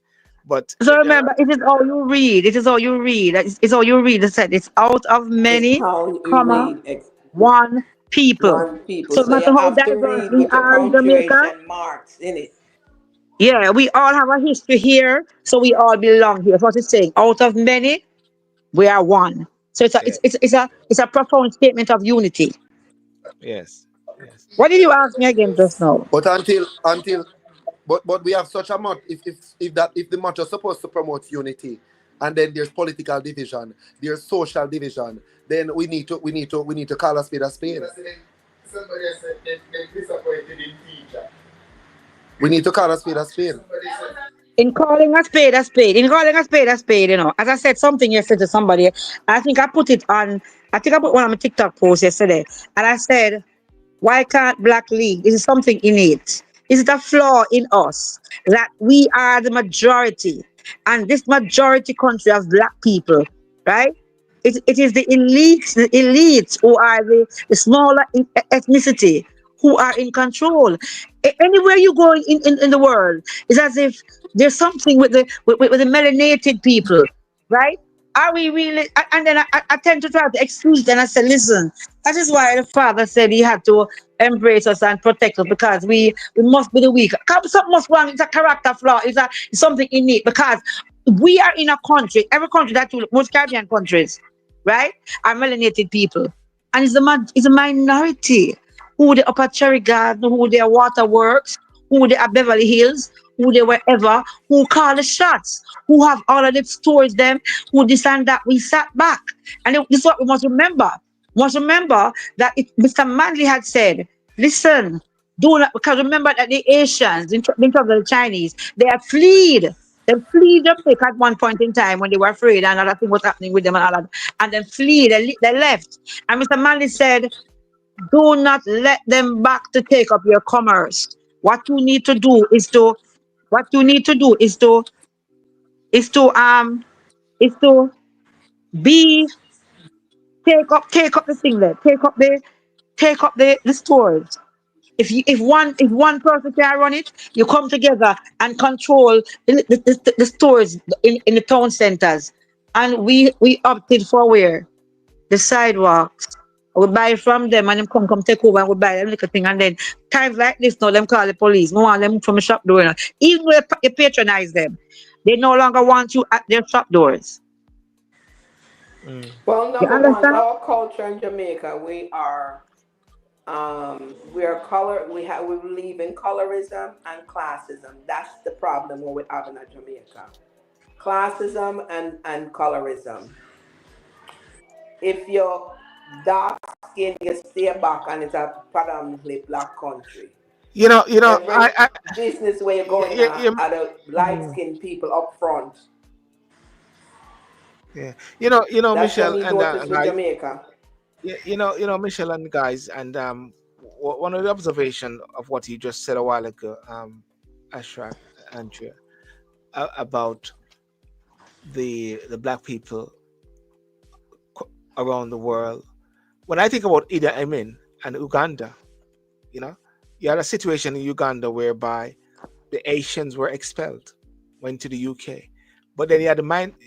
But So there are, remember, it is all you read. It is all you read. It's all you read. It said it's out of It's many, how you comma, read one people. one people. So no So you matter how have to diverse read we with your are in Jamaica, punctuation marks in it. yeah, we all have a history here. So we all belong here. That's what it's saying. Out of many, we are one. So it's a yeah. it's a profound statement of unity. Yes. Yes. What did you ask me again just now? But until but we have such a much if the match is supposed to promote unity, and then there's political division, there's social division, then we need to call a spade a spade. Somebody said they disappointed in teacher. We need to call a spade a spade. In calling a spade a spade, in calling a spade a spade, you know, as I said something yesterday to somebody, I think I put it on, I think I put one on my TikTok post yesterday, and I said, why can't Black League? Is it something innate? Is it a flaw in us that we are the majority, and this majority country of Black people, right? It is the elites who are the smaller ethnicity who are in control. Anywhere you go in the world, it's as if there's something with with the melanated people, right? Are we really? And then I tend to try to excuse them. I say, listen, that is why the father said he had to embrace us and protect us, because we must be the weak. Something must wrong. It's a character flaw. It's something innate, because we are in a country, every country that you look, most Caribbean countries, right, are melanated people, and it's a minority who they upper Cherry Garden, who they are Waterworks, who they are Beverly Hills, who they wherever, who call the shots, who have all of the stories them, who this and that. We sat back, and this is what we must remember. We must remember that Mr. Manley had said, listen, do not, because remember that the Asians, in terms of the Chinese, they have fled. They fled Jamaica at one point in time when they were afraid and other thing was happening with them and all that. And then flee, they left. And Mr. Manley said, do not let them back to take up your commerce. What you need to do is to what you need to do is to um is to be take up the thing there, take up the stores. If one person can run it, you come together and control the stores in the town centers. And we opted for where? The sidewalks. We buy from them and them come take over and we buy them little thing, and then times like this now them call the police. No want them from the shop door. Even though you patronize them, they no longer want you at their shop doors. Mm. Well, You number one, understand? our culture in Jamaica, we are color. We believe in colorism and classism. That's the problem what we have in Jamaica. Classism and colorism. If you're dark skin, you stay back, and it's a predominantly black country. I, Every I, business where you're going yeah, yeah, are the light mm, skinned people up front. yeah. That's when Michelle you and notice with guys, Jamaica. yeah, Michelle and guys, and one of the observation of what you just said a while ago, Ashra, Andrea, about the black people around the world. When I think about Idi Amin and Uganda, you know, you had a situation in Uganda whereby the Asians were expelled, went to the UK, but then you had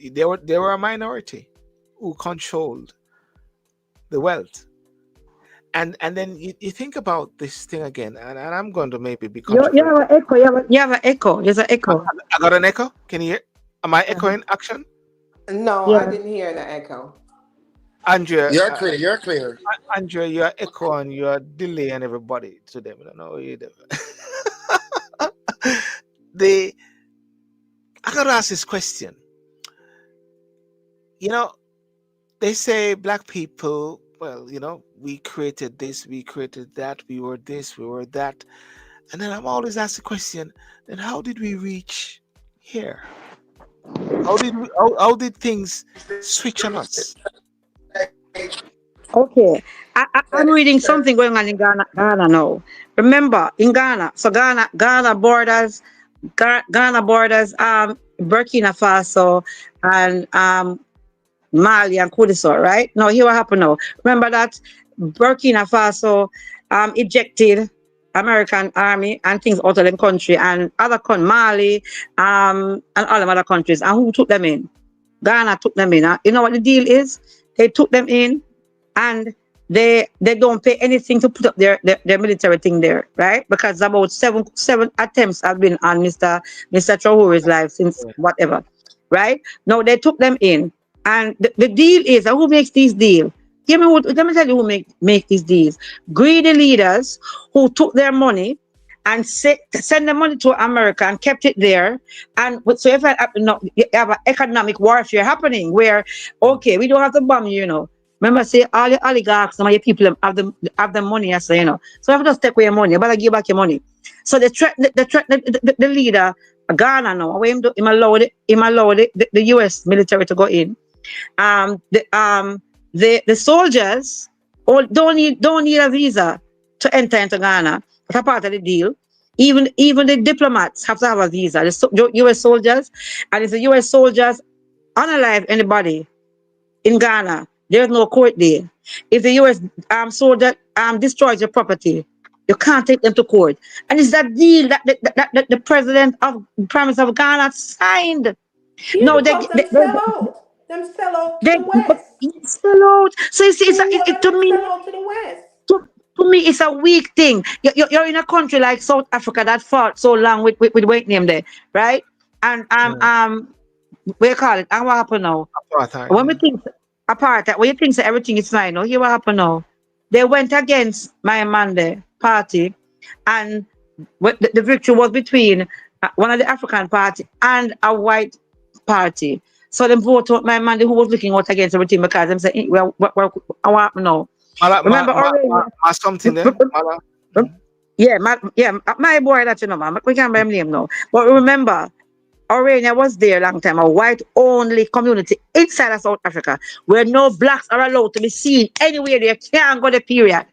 they were a minority who controlled the wealth. And then you think about this thing again, and I'm going to maybe be You controversial. have an echo. You have an echo. There's an I, echo. I got an echo. Can you hear? Am I echoing Action? No, I Yeah. didn't hear the echo. Andrea, You're clear. You're clear. Andrea, you're echoing, you're delaying everybody to them. I don't know what you do. they, I gotta ask this question. You know, they say black people, well, we created this, we created that, we were this, we were that. And then I'm always asked the question, then how did we reach here? How did things switch on us? Okay. I'm reading something going on in Ghana now. Remember, in Ghana, so Ghana borders, Ghana borders, Burkina Faso and Mali and Kurdistan, right? Now, here what happened now. Remember that Burkina Faso ejected American army and things out of the country, and Mali, and all them other countries. And who took them in? Ghana took them in. You know what the deal is? They took them in, and they don't pay anything to put up their military thing there, right? Because about seven attempts have been on Mr. Traore's life since whatever, right? Now they took them in, and the deal is, who makes these deals? Let me tell you who make these deals. Greedy leaders who took their money and send the money to America and kept it there. And so if you have an economic warfare happening where, okay, we don't have to bomb you, Remember, say all the oligarchs, some of your people have the money, I say, So if you just take away your money, you better give back your money. So the leader, Ghana now, him allow the US military to go in. The soldiers don't need a visa to enter into Ghana. That's a part of the deal. Even the diplomats have to have a visa. The US soldiers, and if the US soldiers unalive anybody in Ghana, there's no court there. If the US soldier destroys your property, you can't take them to court. And it's that deal that the president of Prime Minister of Ghana signed. Yeah, No, because them sell out. Them sell out to they the West. sell out. So it's to Them me. sell out to the West. To me, it's a weak thing. You're in a country like South Africa that fought so long with weight name there, right? And what you call it? And what happened now? Apartheid. When we think apartheid, when you think that everything is fine, now here what happened now? They went against my Mande party, and the victory was between one of the African party and a white party. So them vote out my Mande who was looking out against everything because them say, well, what happened now? Remember something there? My boy that man. We can't remember him now. But remember, Orania was there a long time, a white-only community inside of South Africa, where no blacks are allowed to be seen anywhere. They can't go the period.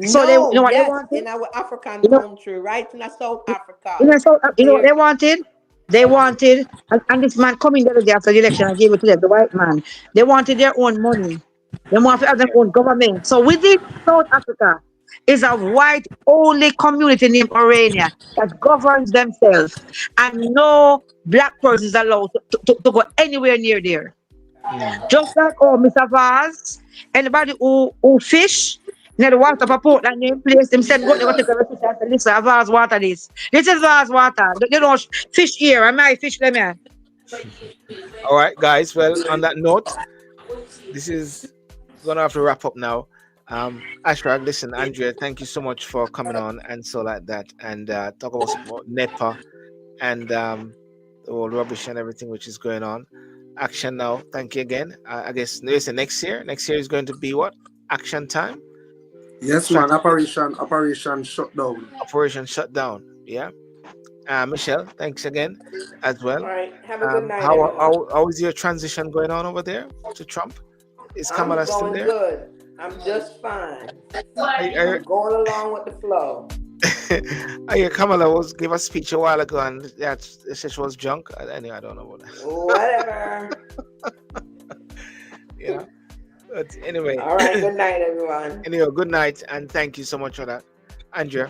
So they wanted? In our African country, right in South Africa. You know what they wanted? They wanted, and this man coming the other day after the election, I gave it to them, the white man. They wanted their own money. They want to have their own government. So within South Africa is a white-only community named Orania that governs themselves, and no black person is allowed to go anywhere near there. Just like Mr. Vaz, anybody who fish, the water for Portland name place, them said go take a fish and say, listen, Vaz water this. This is Vaz water. They don't fish here, and I fish them here. All right, guys. Well, on that note, this is gonna have to wrap up now. Ashraf, listen, Andrea, thank you so much for coming on and so like that, and talk about NEPA and the whole rubbish and everything which is going on. Action now. Thank you again. I guess next year is going to be what? Action time. Yes, man. Operation Shutdown. Operation Shutdown. Yeah. Michelle, thanks again as well. All right. Have a good night. How is your transition going on over there to Trump? Is Kamala still there? Good. I'm just fine. I'm going along with the flow. Kamala gave a speech a while ago, and that she was drunk. Anyway, I don't know about that. Whatever. Yeah. But anyway. All right. Good night, everyone. Anyway, good night, and thank you so much for that, Andrea.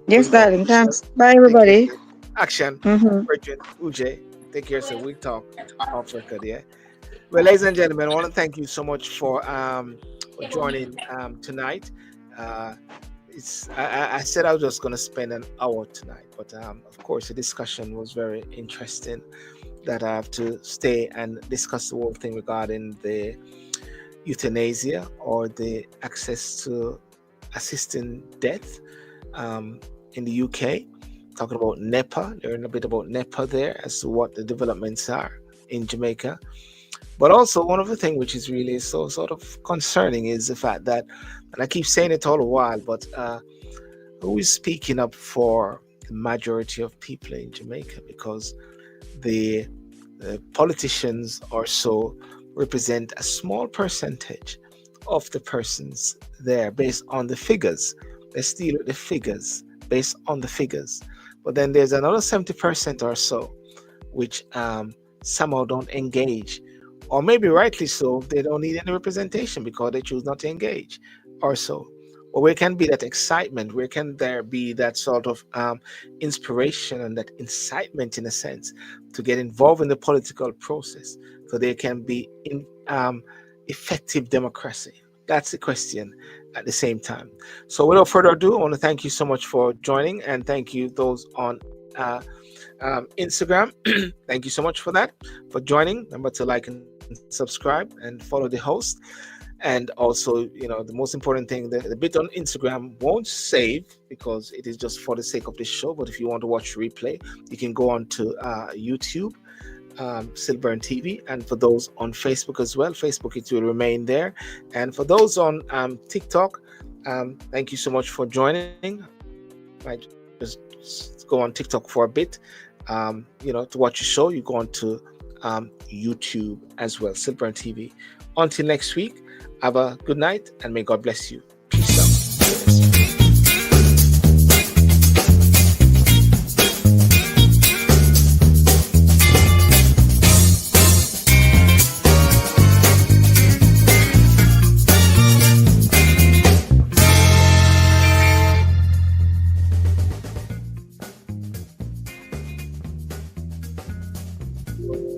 Yes, darling. Thanks. Bye, everybody. Action. Virgin, Ujay. Take care. So we talk off record. Yeah. Well, ladies and gentlemen, I want to thank you so much for joining tonight. I said I was just going to spend an hour tonight, but of course the discussion was very interesting, that I have to stay and discuss the whole thing regarding the euthanasia or the access to assisting death in the UK. Talking about NEPA, learn a bit about NEPA there as to what the developments are in Jamaica. But also one of the things which is really so sort of concerning is the fact that, and I keep saying it all the while, but who is speaking up for the majority of people in Jamaica? Because the politicians or so represent a small percentage of the persons there based on the figures. They steal the figures based on the figures. But then there's another 70% or so which somehow don't engage, or maybe rightly so, they don't need any representation because they choose not to engage or so. Or where can be that excitement? Where can there be that sort of inspiration and that incitement, in a sense, to get involved in the political process so there can be effective democracy? That's the question at the same time. So without further ado, I want to thank you so much for joining, and thank you those on Instagram. Thank you so much for that, for joining. Remember to like and subscribe and follow the host. And also, the most important thing, the bit on Instagram won't save because it is just for the sake of this show. But if you want to watch replay, you can go on to YouTube, Silburn TV, and for those on Facebook as well, Facebook, it will remain there. And for those on TikTok, thank you so much for joining. I just go on TikTok for a bit. To watch the show, you go on to YouTube as well, Silburn TV. Until next week, have a good night and may God bless you. Peace out. Cheers.